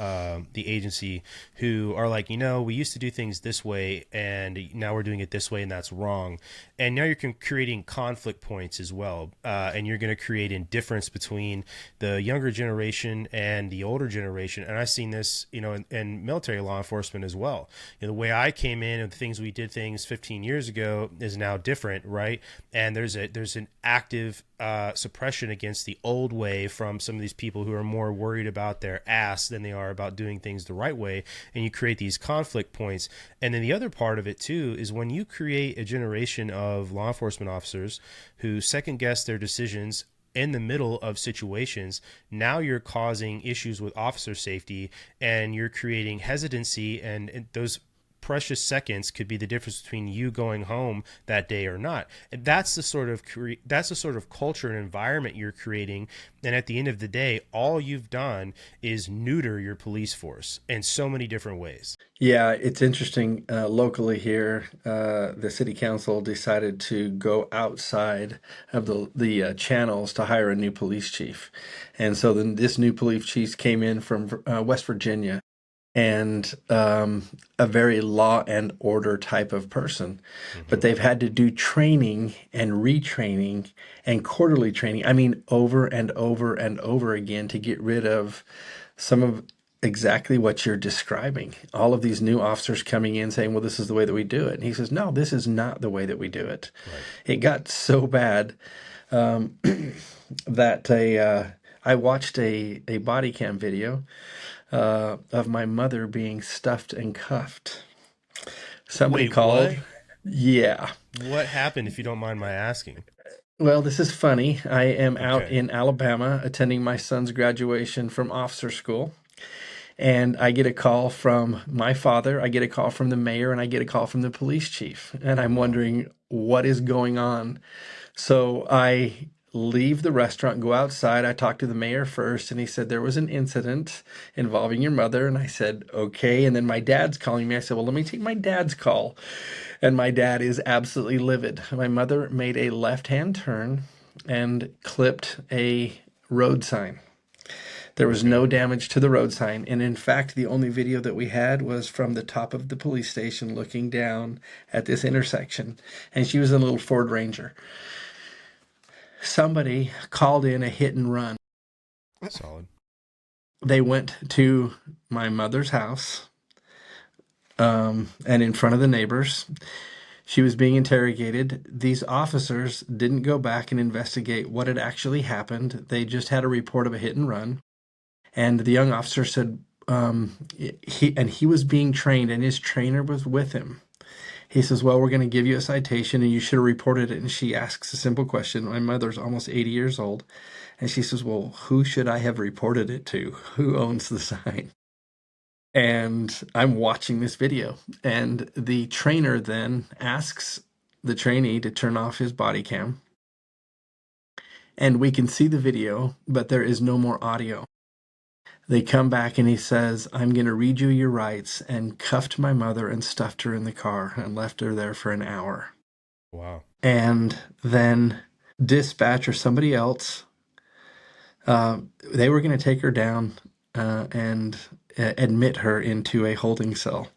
agency who are like, we used to do things this way, and now we're doing it this way, and that's wrong. And now you're creating conflict points as well, and you're going to create indifference between the younger generation and the older generation. And I've seen this, in military law enforcement as well. The way I came in and the things we did things 15 years ago is now different, right? And there's an active suppression against the old way from some of these people who are more worried about their ass than they are about doing things the right way. And you create these conflict points. And then the other part of it too is when you create a generation of law enforcement officers who second guess their decisions in the middle of situations, now you're causing issues with officer safety, and you're creating hesitancy, and those precious seconds could be the difference between you going home that day or not. And that's the sort of culture and environment you're creating. And at the end of the day, all you've done is neuter your police force in so many different ways. Yeah, it's interesting. Locally here, the city council decided to go outside of the channels to hire a new police chief, and so then this new police chief came in from West Virginia, and a very law and order type of person. But Hmm. they've had to do training and retraining and quarterly training. I mean, over and over and over again to get rid of some of exactly what you're describing. All of these new officers coming in saying, well, this is the way that we do it. And he says, no, this is not the way that we do it. Right. It got so bad um, that I watched a body cam video of my mother being stuffed and cuffed. Somebody Wait, called. what? Yeah. What happened, if you don't mind my asking? Well, this is funny. I am out Okay. in Alabama attending my son's graduation from officer school, and I get a call from my father, I get a call from the mayor, and I get a call from the police chief. And Oh I'm no. wondering what is going on. So I leave the restaurant, go outside. I talked to the mayor first, and he said there was an incident involving your mother. And I said, okay. And then my dad's calling me. I said, well, let me take my dad's call. And my dad is absolutely livid. My mother made a left-hand turn and clipped a road sign. There was no damage to the road sign. And in fact, the only video that we had was from the top of the police station looking down at this intersection. And she was in a little Ford Ranger. Somebody called in a hit and run. Solid. They went to my mother's house, and in front of the neighbors. She was being interrogated. These officers didn't go back and investigate what had actually happened. They just had a report of a hit and run. And the young officer said, he was being trained, and his trainer was with him. He says, well, we're going to give you a citation, and you should have reported it. And she asks a simple question. My mother's almost 80 years old. And she says, well, who should I have reported it to? Who owns the sign? And I'm watching this video. And the trainer then asks the trainee to turn off his body cam. And we can see the video, but there is no more audio. They come back and he says, I'm going to read you your rights, and cuffed my mother and stuffed her in the car and left her there for an hour. Wow. And then dispatch or somebody else, they were going to take her down and admit her into a holding cell.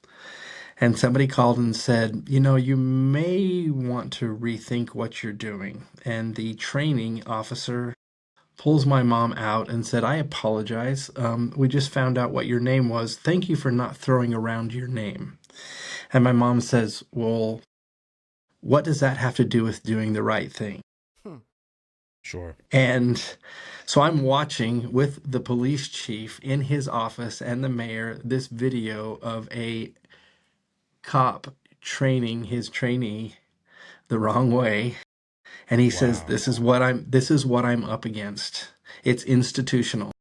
And somebody called and said, you know, you may want to rethink what you're doing. And the training officer pulls my mom out and said, I apologize. We just found out what your name was. Thank you for not throwing around your name. And my mom says, well, what does that have to do with doing the right thing? Sure. And so I'm watching with the police chief in his office and the mayor this video of a cop training his trainee the wrong way. And he says, this is what I'm up against. It's institutional.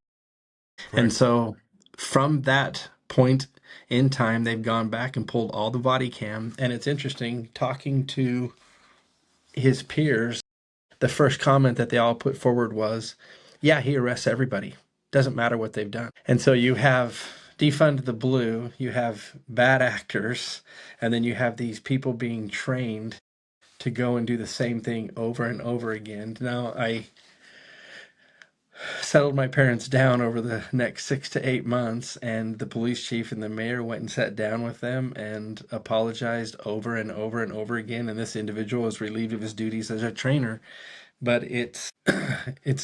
Correct. And so from that point in time, they've gone back and pulled all the body cam. And it's interesting talking to his peers. The first comment that they all put forward was, yeah, he arrests everybody. Doesn't matter what they've done. And so you have defund the blue, you have bad actors, and then you have these people being trained to go and do the same thing over and over again. Now, I settled my parents down over the next 6 to 8 months, and the police chief and the mayor went and sat down with them and apologized over and over and over again. And this individual was relieved of his duties as a trainer. But it's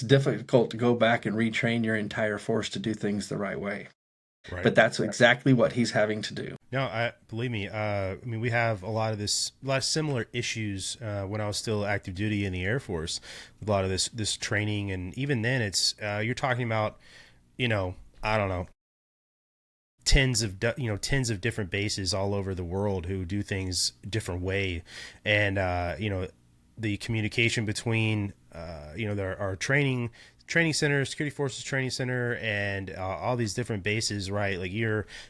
difficult to go back and retrain your entire force to do things the right way. Right. But that's exactly what he's having to do. No, believe me. I mean, we have a lot of similar issues when I was still active duty in the Air Force. With a lot of this training, and even then, it's you're talking about, I don't know, tens of different bases all over the world who do things a different way, and the communication between our training center, security forces training center, and all these different bases, right? Like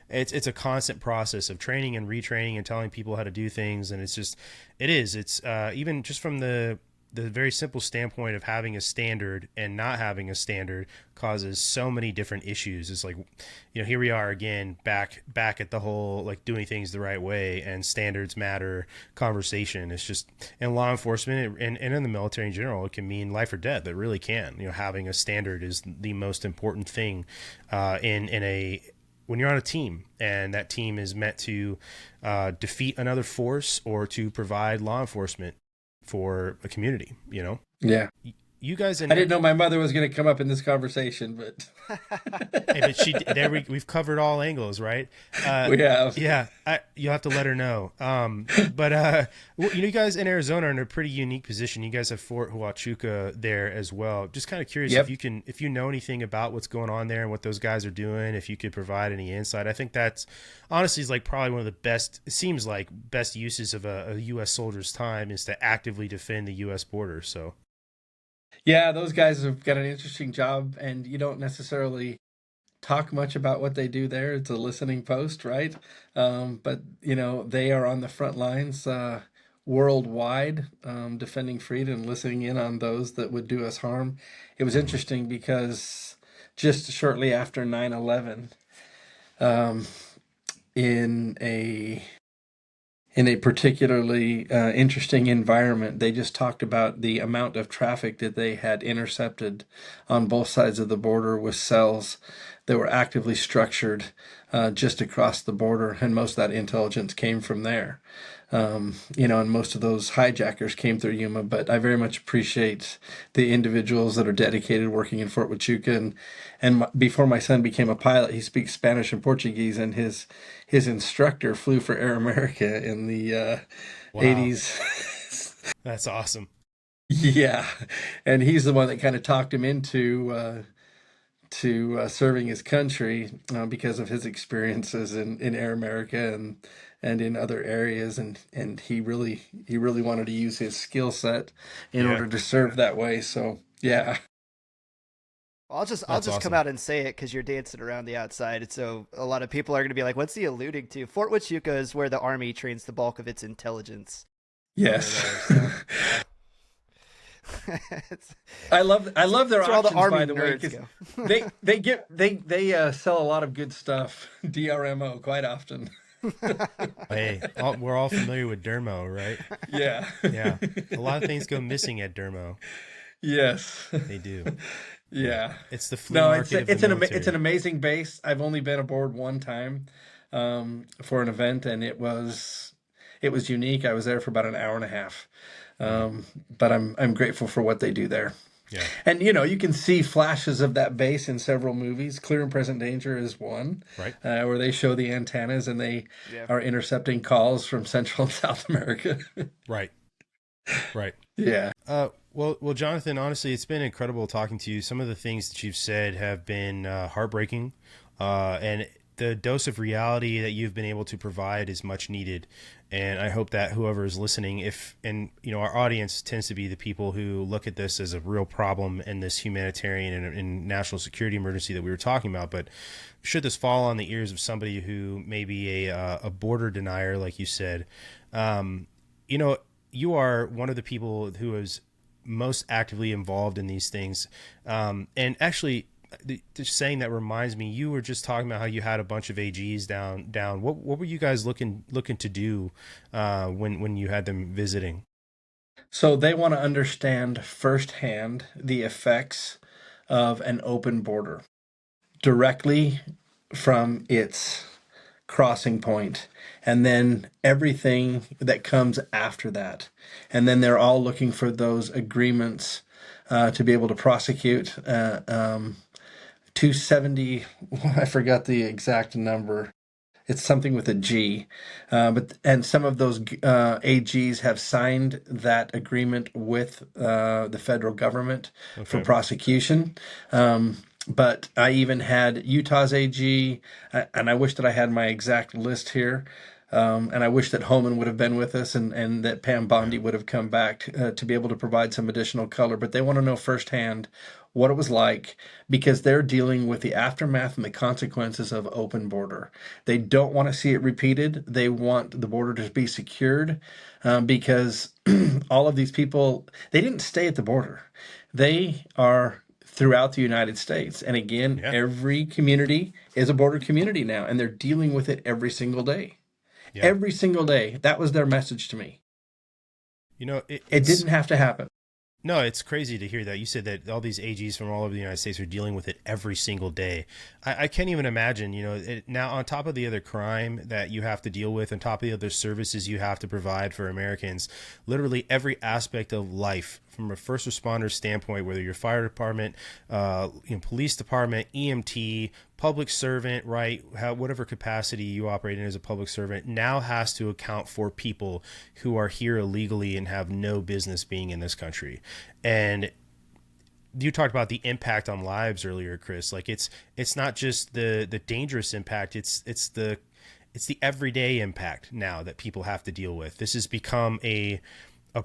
it's a constant process of training and retraining and telling people how to do things. And it's even just from the very simple standpoint of having a standard and not having a standard causes so many different issues. It's like, here we are again, back at the whole, like, doing things the right way and standards matter conversation. It's just, in law enforcement and in the military in general, it can mean life or death. It really can. Having a standard is the most important thing when you're on a team, and that team is meant to defeat another force or to provide law enforcement for a community, Yeah. You guys, I didn't know my mother was going to come up in this conversation, but hey, but we've covered all angles, right? We have. Yeah, you'll have to let her know. But you guys in Arizona are in a pretty unique position. You guys have Fort Huachuca there as well. Just kind of curious if you know anything about what's going on there and what those guys are doing. If you could provide any insight, I think that's honestly is like probably one of the best. It seems like best uses of a U.S. soldier's time is to actively defend the U.S. border. So. Yeah, those guys have got an interesting job, and you don't necessarily talk much about what they do there. It's a listening post, right? But, they are on the front lines worldwide, defending freedom and listening in on those that would do us harm. It was Mm-hmm. interesting because just shortly after 9/11, um, in a in a particularly interesting environment, they just talked about the amount of traffic that they had intercepted on both sides of the border with cells that were actively structured just across the border, and most of that intelligence came from there. And most of those hijackers came through Yuma. But I very much appreciate the individuals that are dedicated working in Fort Huachuca. And before my son became a pilot, he speaks Spanish and Portuguese, and his instructor flew for Air America in the Wow. 80s. That's awesome. Yeah, and he's the one that kind of talked him into to serving his country because of his experiences in Air America and in other areas, and he really wanted to use his skill set in Yeah. order to serve that way. So yeah. I'll That's just come awesome. out and say it because you're dancing around the outside. So a lot of people are going to be like, "What's he alluding to?" Fort Huachuca is where the Army trains the bulk of its intelligence over Yes. there. So yeah, it's, I love their it's where all the auctions, Army by the way, nerds because go. they sell a lot of good stuff, DRMO, quite often. Hey, we're all familiar with Dermo, right? Yeah. Yeah. A lot of things go missing at Dermo. Yes. They do. Yeah. Yeah. It's the flea No, market of the it's an military. amazing base. I've only been aboard one time for an event, and it was unique. I was there for about an hour and a half, Mm, but I'm grateful for what they do there. yeah. And you can see flashes of that base in several movies. Clear and Present Danger is one, Right. where they show the antennas and they Yeah. are intercepting calls from Central and South America. Right. Right. Yeah. Well, Jonathan, honestly, it's been incredible talking to you. Some of the things that you've said have been heartbreaking, and the dose of reality that you've been able to provide is much needed. And I hope that whoever is listening, our audience tends to be the people who look at this as a real problem in this humanitarian and national security emergency that we were talking about. But should this fall on the ears of somebody who may be a border denier, like you said, you know, you are one of the people who is most actively involved in these things. And actually, just saying that reminds me, you were just talking about how you had a bunch of AGs down. What were you guys looking to do when you had them visiting? So they want to understand firsthand the effects of an open border directly from its crossing point, and then everything that comes after that. And then they're all looking for those agreements to be able to prosecute. 270, I forgot the exact number. It's something with a G, and some of those AGs have signed that agreement with the federal government for Okay. prosecution. But I even had Utah's AG, and I wish that I had my exact list here. And I wish that Holman would have been with us, and that Pam Yeah. Bondi would have come back to be able to provide some additional color. But they want to know firsthand what it was like, because they're dealing with the aftermath and the consequences of open border. They don't want to see it repeated. They want the border to be secured, because all of these people, they didn't stay at the border. They are throughout the United States. And again, Yeah. every community is a border community now, and they're dealing with it every single day. Yeah. Every single day. That was their message to me. You know, It it's didn't have to happen. No, it's crazy to hear that. You said that all these AGs from all over the United States are dealing with it every single day. I can't even imagine, now on top of the other crime that you have to deal with, on top of the other services you have to provide for Americans, literally every aspect of life from a first responder standpoint, whether you're fire department, police department, EMT, public servant, right? Whatever capacity you operate in as a public servant now has to account for people who are here illegally and have no business being in this country. And you talked about the impact on lives earlier, Chris. Like it's not just the dangerous impact. It's the everyday impact now that people have to deal with. This has become a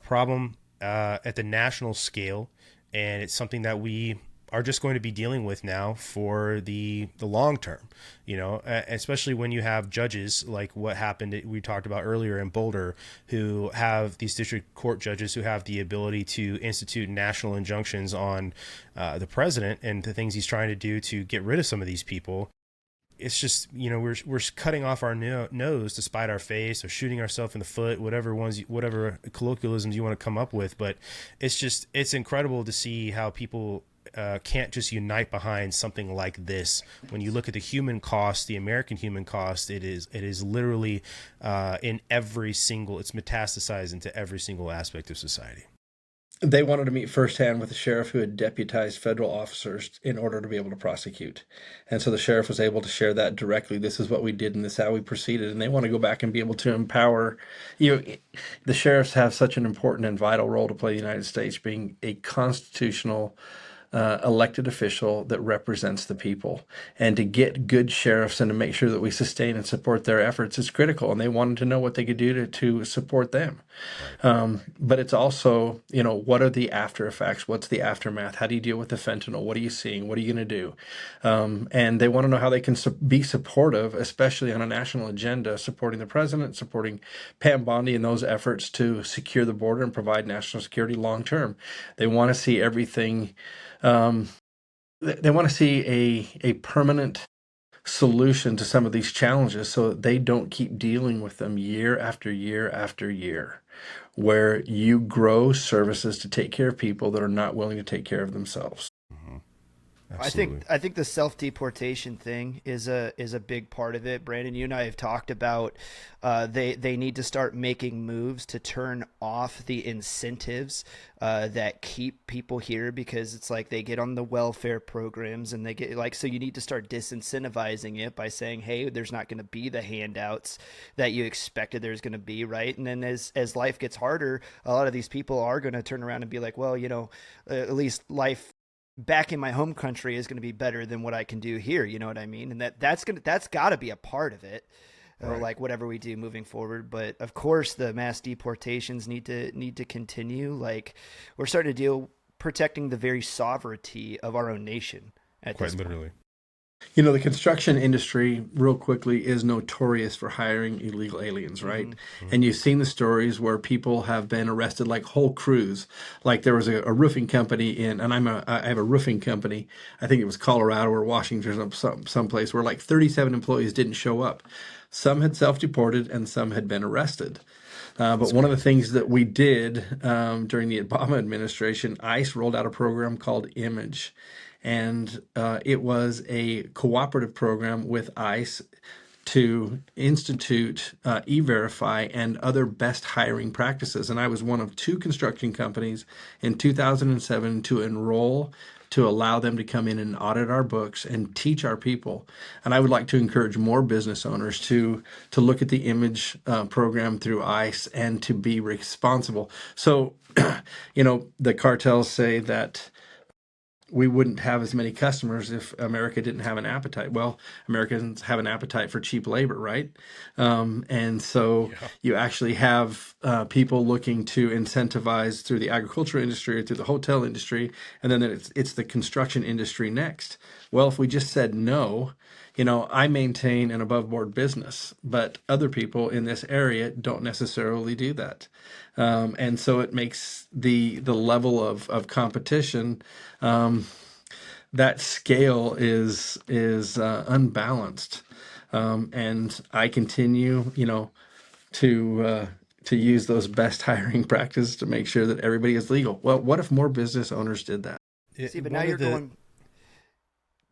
problem at the national scale, and it's something that we are just going to be dealing with now for the long term, especially when you have judges like what happened, we talked about earlier in Boulder, who have these district court judges who have the ability to institute national injunctions on the president and the things he's trying to do to get rid of some of these people. It's just, we're cutting off our nose to spite our face, or shooting ourselves in the foot, whatever colloquialisms you want to come up with. But it's incredible to see how people can't just unite behind something like this. When you look at the human cost, the American human cost, it is literally it's metastasized into every single aspect of society. They wanted to meet firsthand with the sheriff who had deputized federal officers in order to be able to prosecute. And so the sheriff was able to share that directly. This is what we did and this is how we proceeded. And they want to go back and be able to empower. The sheriffs have such an important and vital role to play in the United States, being a constitutional elected official that represents the people. And to get good sheriffs and to make sure that we sustain and support their efforts is critical. And they wanted to know what they could do to support them. But it's also, what are the after effects? What's the aftermath? How do you deal with the fentanyl? What are you seeing? What are you going to do? And they want to know how they can be supportive, especially on a national agenda, supporting the president, supporting Pam Bondi and those efforts to secure the border and provide national security long term. They want to see everything. They want to see a permanent solution to some of these challenges so that they don't keep dealing with them year after year after year, where you grow services to take care of people that are not willing to take care of themselves. Mm-hmm. I think the self-deportation thing is a big part of it. Brandon, you and I have talked about they need to start making moves to turn off the incentives that keep people here, because it's like they get on the welfare programs and they get so you need to start disincentivizing it by saying, hey, there's not going to be the handouts that you expected there's going to be, right? And then as life gets harder, a lot of these people are going to turn around and be like, well, at least life back in my home country is going to be better than what I can do here. You know what I mean? And that's got to be a part of it, right. Like whatever we do moving forward. But of course, the mass deportations need to continue. Like, we're starting to deal protecting the very sovereignty of our own nation. Quite literally. The construction industry, real quickly, is notorious for hiring illegal aliens, right? Mm-hmm. And you've seen the stories where people have been arrested, like whole crews. Like there was a roofing company and I have a roofing company. I think it was Colorado or Washington or someplace where like 37 employees didn't show up. Some had self-deported and some had been arrested. But one of the things that we did during the Obama administration, ICE rolled out a program called Image. And it was a cooperative program with ICE to institute E-Verify and other best hiring practices. And I was one of 2 construction companies in 2007 to enroll, to allow them to come in and audit our books and teach our people. And I would like to encourage more business owners to look at the Image program through ICE and to be responsible. So, the cartels say that we wouldn't have as many customers if America didn't have an appetite. Well, Americans have an appetite for cheap labor, right? And so you actually have people looking to incentivize through the agriculture industry or through the hotel industry, and then it's the construction industry next. Well, if we just said no, I maintain an above board business, but other people in this area don't necessarily do that. And so it makes the level of competition, that scale is unbalanced. And I continue, to use those best hiring practices to make sure that everybody is legal. Well, what if more business owners did that? See, but now you're going.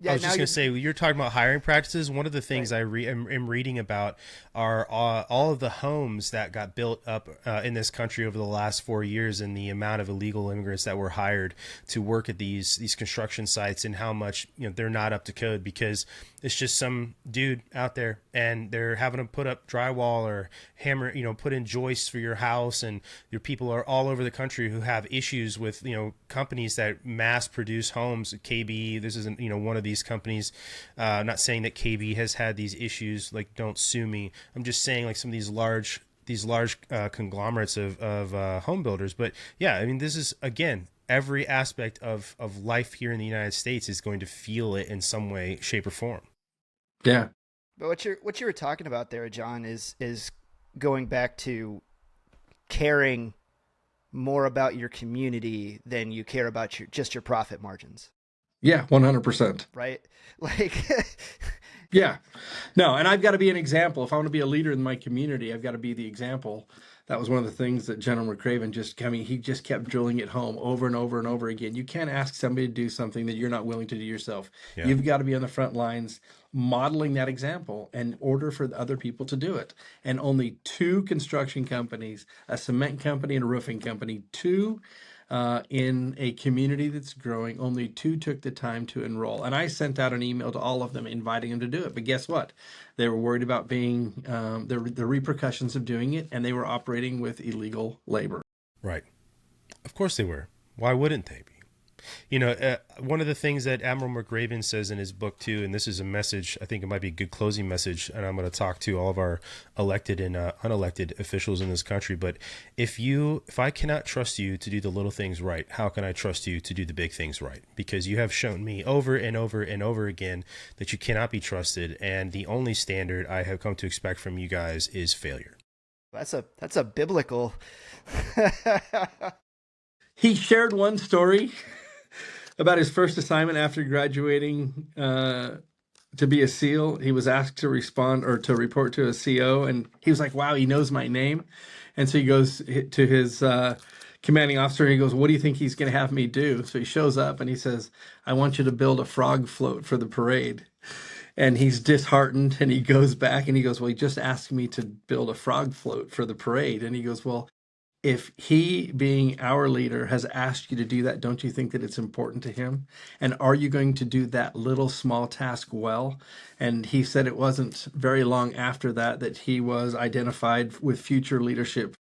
Yeah, I was just going to say, you're talking about hiring practices. One of the things right. I am reading about are all of the homes that got built up in this country over the last 4 years, and the amount of illegal immigrants that were hired to work at these construction sites, and how much they're not up to code because it's just some dude out there and they're having to put up drywall or hammer, put in joists for your house, and your people are all over the country who have issues with companies that mass produce homes. KB, this isn't one of these companies. I'm not saying that KB has had these issues, like, don't sue me. I'm just saying, like, some of these large conglomerates of home builders. But yeah, I mean, this is, again, every aspect of life here in the United States is going to feel it in some way, shape, or form. Yeah. But what you were talking about there, John, is going back to caring more about your community than you care about just your profit margins. Yeah, 100%. Right? Like Yeah. No, and I've got to be an example. If I want to be a leader in my community, I've got to be the example. That was one of the things that General McRaven he just kept drilling it home over and over and over again. You can't ask somebody to do something that you're not willing to do yourself. Yeah. You've got to be on the front lines modeling that example in order for the other people to do it. And only 2 construction companies, a cement company and a roofing company, 2 in a community that's growing, only 2 took the time to enroll. And I sent out an email to all of them inviting them to do it. But guess what? They were worried about being the repercussions of doing it, and they were operating with illegal labor. Right. Of course they were. Why wouldn't they be? You know, one of the things that Admiral McRaven says in his book too, and this is a message, I think it might be a good closing message, and I'm going to talk to all of our elected and unelected officials in this country. But if I cannot trust you to do the little things right, how can I trust you to do the big things right? Because you have shown me over and over and over again that you cannot be trusted, and the only standard I have come to expect from you guys is failure. that's a biblical. He shared one story about his first assignment after graduating to be a SEAL. He was asked to respond or to report to a CO, and he was like, wow, he knows my name. And so he goes to his commanding officer, and he goes, what do you think he's going to have me do? So he shows up, and he says, I want you to build a frog float for the parade. And he's disheartened, and he goes back, and he goes, well, he just asked me to build a frog float for the parade. And he goes, well, if he, being our leader, has asked you to do that, don't you think that it's important to him? And are you going to do that little small task well? And he said it wasn't very long after that he was identified with future leadership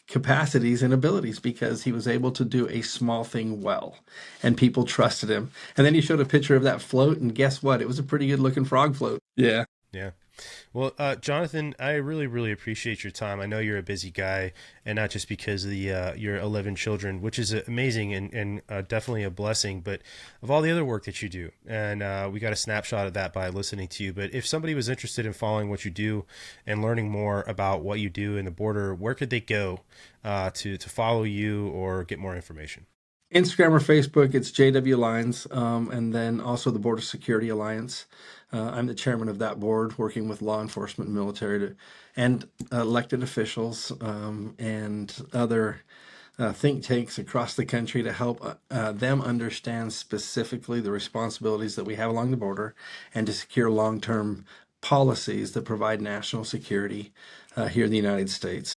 capacities and abilities because he was able to do a small thing well, and people trusted him. And then he showed a picture of that float, and guess what? It was a pretty good looking frog float. Yeah. Yeah. Well, Jonathan, I really, really appreciate your time. I know you're a busy guy, and not just because of your 11 children, which is amazing and definitely a blessing, but of all the other work that you do. And we got a snapshot of that by listening to you. But if somebody was interested in following what you do and learning more about what you do in the border, where could they go to follow you or get more information? Instagram or Facebook, it's JW Alliance, and then also the Border Security Alliance. I'm the chairman of that board, working with law enforcement, military, and elected officials and other think tanks across the country to help them understand specifically the responsibilities that we have along the border and to secure long-term policies that provide national security here in the United States.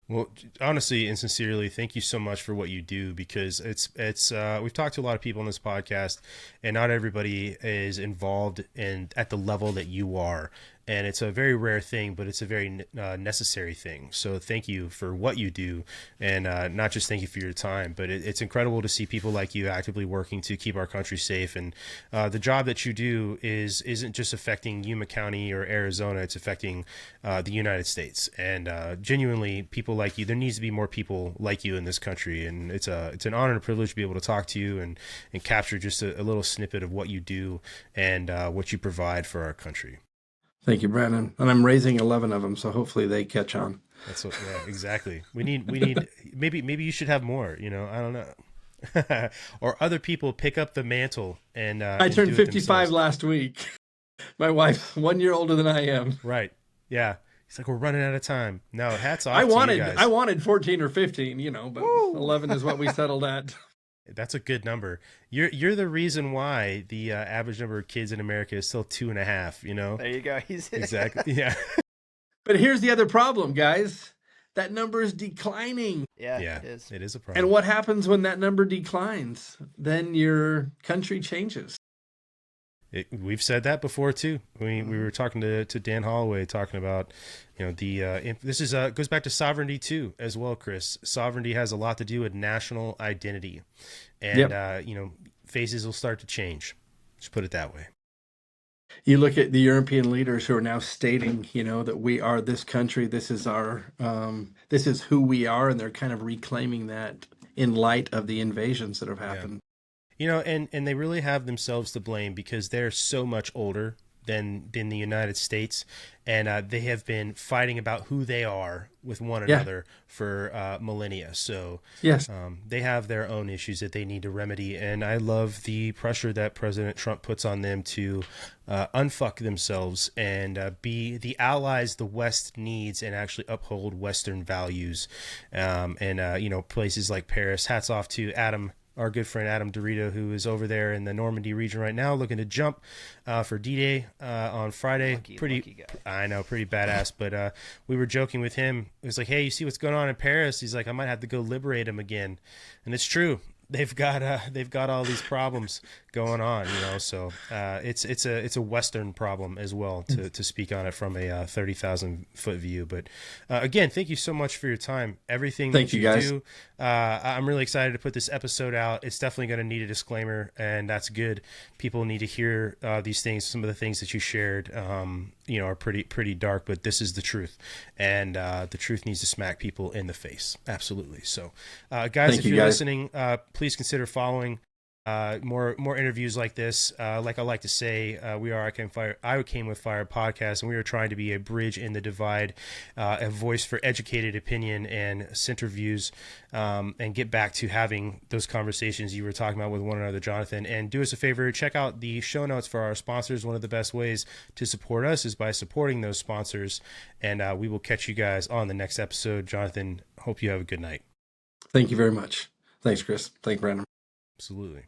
Well, honestly and sincerely, thank you so much for what you do, because it's we've talked to a lot of people on this podcast, and not everybody is involved at the level that you are. And it's a very rare thing, but it's a very necessary thing. So thank you for what you do, and not just thank you for your time, but it's incredible to see people like you actively working to keep our country safe. And the job that you do isn't just affecting Yuma County or Arizona, it's affecting the United States. And genuinely, people like you, there needs to be more people like you in this country. And it's an honor and a privilege to be able to talk to you and capture just a little snippet of what you do and what you provide for our country. Thank you, Brandon. And I'm raising 11 of them, so hopefully they catch on. That's what, yeah, exactly. We need maybe you should have more, I don't know. Or other people pick up the mantle and I turned 55 last week. My wife's 1 year older than I am. Right. Yeah. He's like, we're running out of time. No, hats off I to you guys. I wanted 14 or 15, but Woo! 11 is what we settled at. That's a good number. You're the reason why the average number of kids in America is still 2.5. There you go. Exactly. Yeah. But here's the other problem, guys. That number is declining. Yeah, it is. It is a problem. And what happens when that number declines? Then your country changes. We've said that before too. We were talking to Dan Holloway, talking about this is goes back to sovereignty too as well, Chris. Sovereignty has a lot to do with national identity, and faces will start to change. Just put it that way. You look at the European leaders who are now stating, that we are this country. This is our this is who we are, and they're kind of reclaiming that in light of the invasions that have happened. You know, and they really have themselves to blame because they're so much older than the United States, and they have been fighting about who they are with one another for millennia. So yes, they have their own issues that they need to remedy, and I love the pressure that President Trump puts on them to unfuck themselves and be the allies the West needs and actually uphold Western values. You know, places like Paris. Hats off to Adam, our good friend Adam Dorito, who is over there in the Normandy region right now, looking to jump for D-Day on Friday. Lucky guy. I know, pretty badass. But we were joking with him. It was like, hey, you see what's going on in Paris? He's like, I might have to go liberate him again, and it's true. They've got all these problems going on, you know. So it's a Western problem as well to speak on it from a 30,000 foot view. But again, thank you so much for your time. Everything that you guys do. I'm really excited to put this episode out. It's definitely going to need a disclaimer, and that's good. People need to hear these things. Some of the things that you shared, you know, are pretty dark, but this is the truth, and the truth needs to smack people in the face. Absolutely. So, guys, if you're listening, please consider following more interviews like this. Like I like to say, we are I Came With Fire podcast, and we are trying to be a bridge in the divide, a voice for educated opinion and center views, and get back to having those conversations you were talking about with one another, Jonathan. And do us a favor, check out the show notes for our sponsors. One of the best ways to support us is by supporting those sponsors. And we will catch you guys on the next episode. Jonathan, hope you have a good night. Thank you very much. Thanks, Chris. Thank you, Brandon. Absolutely.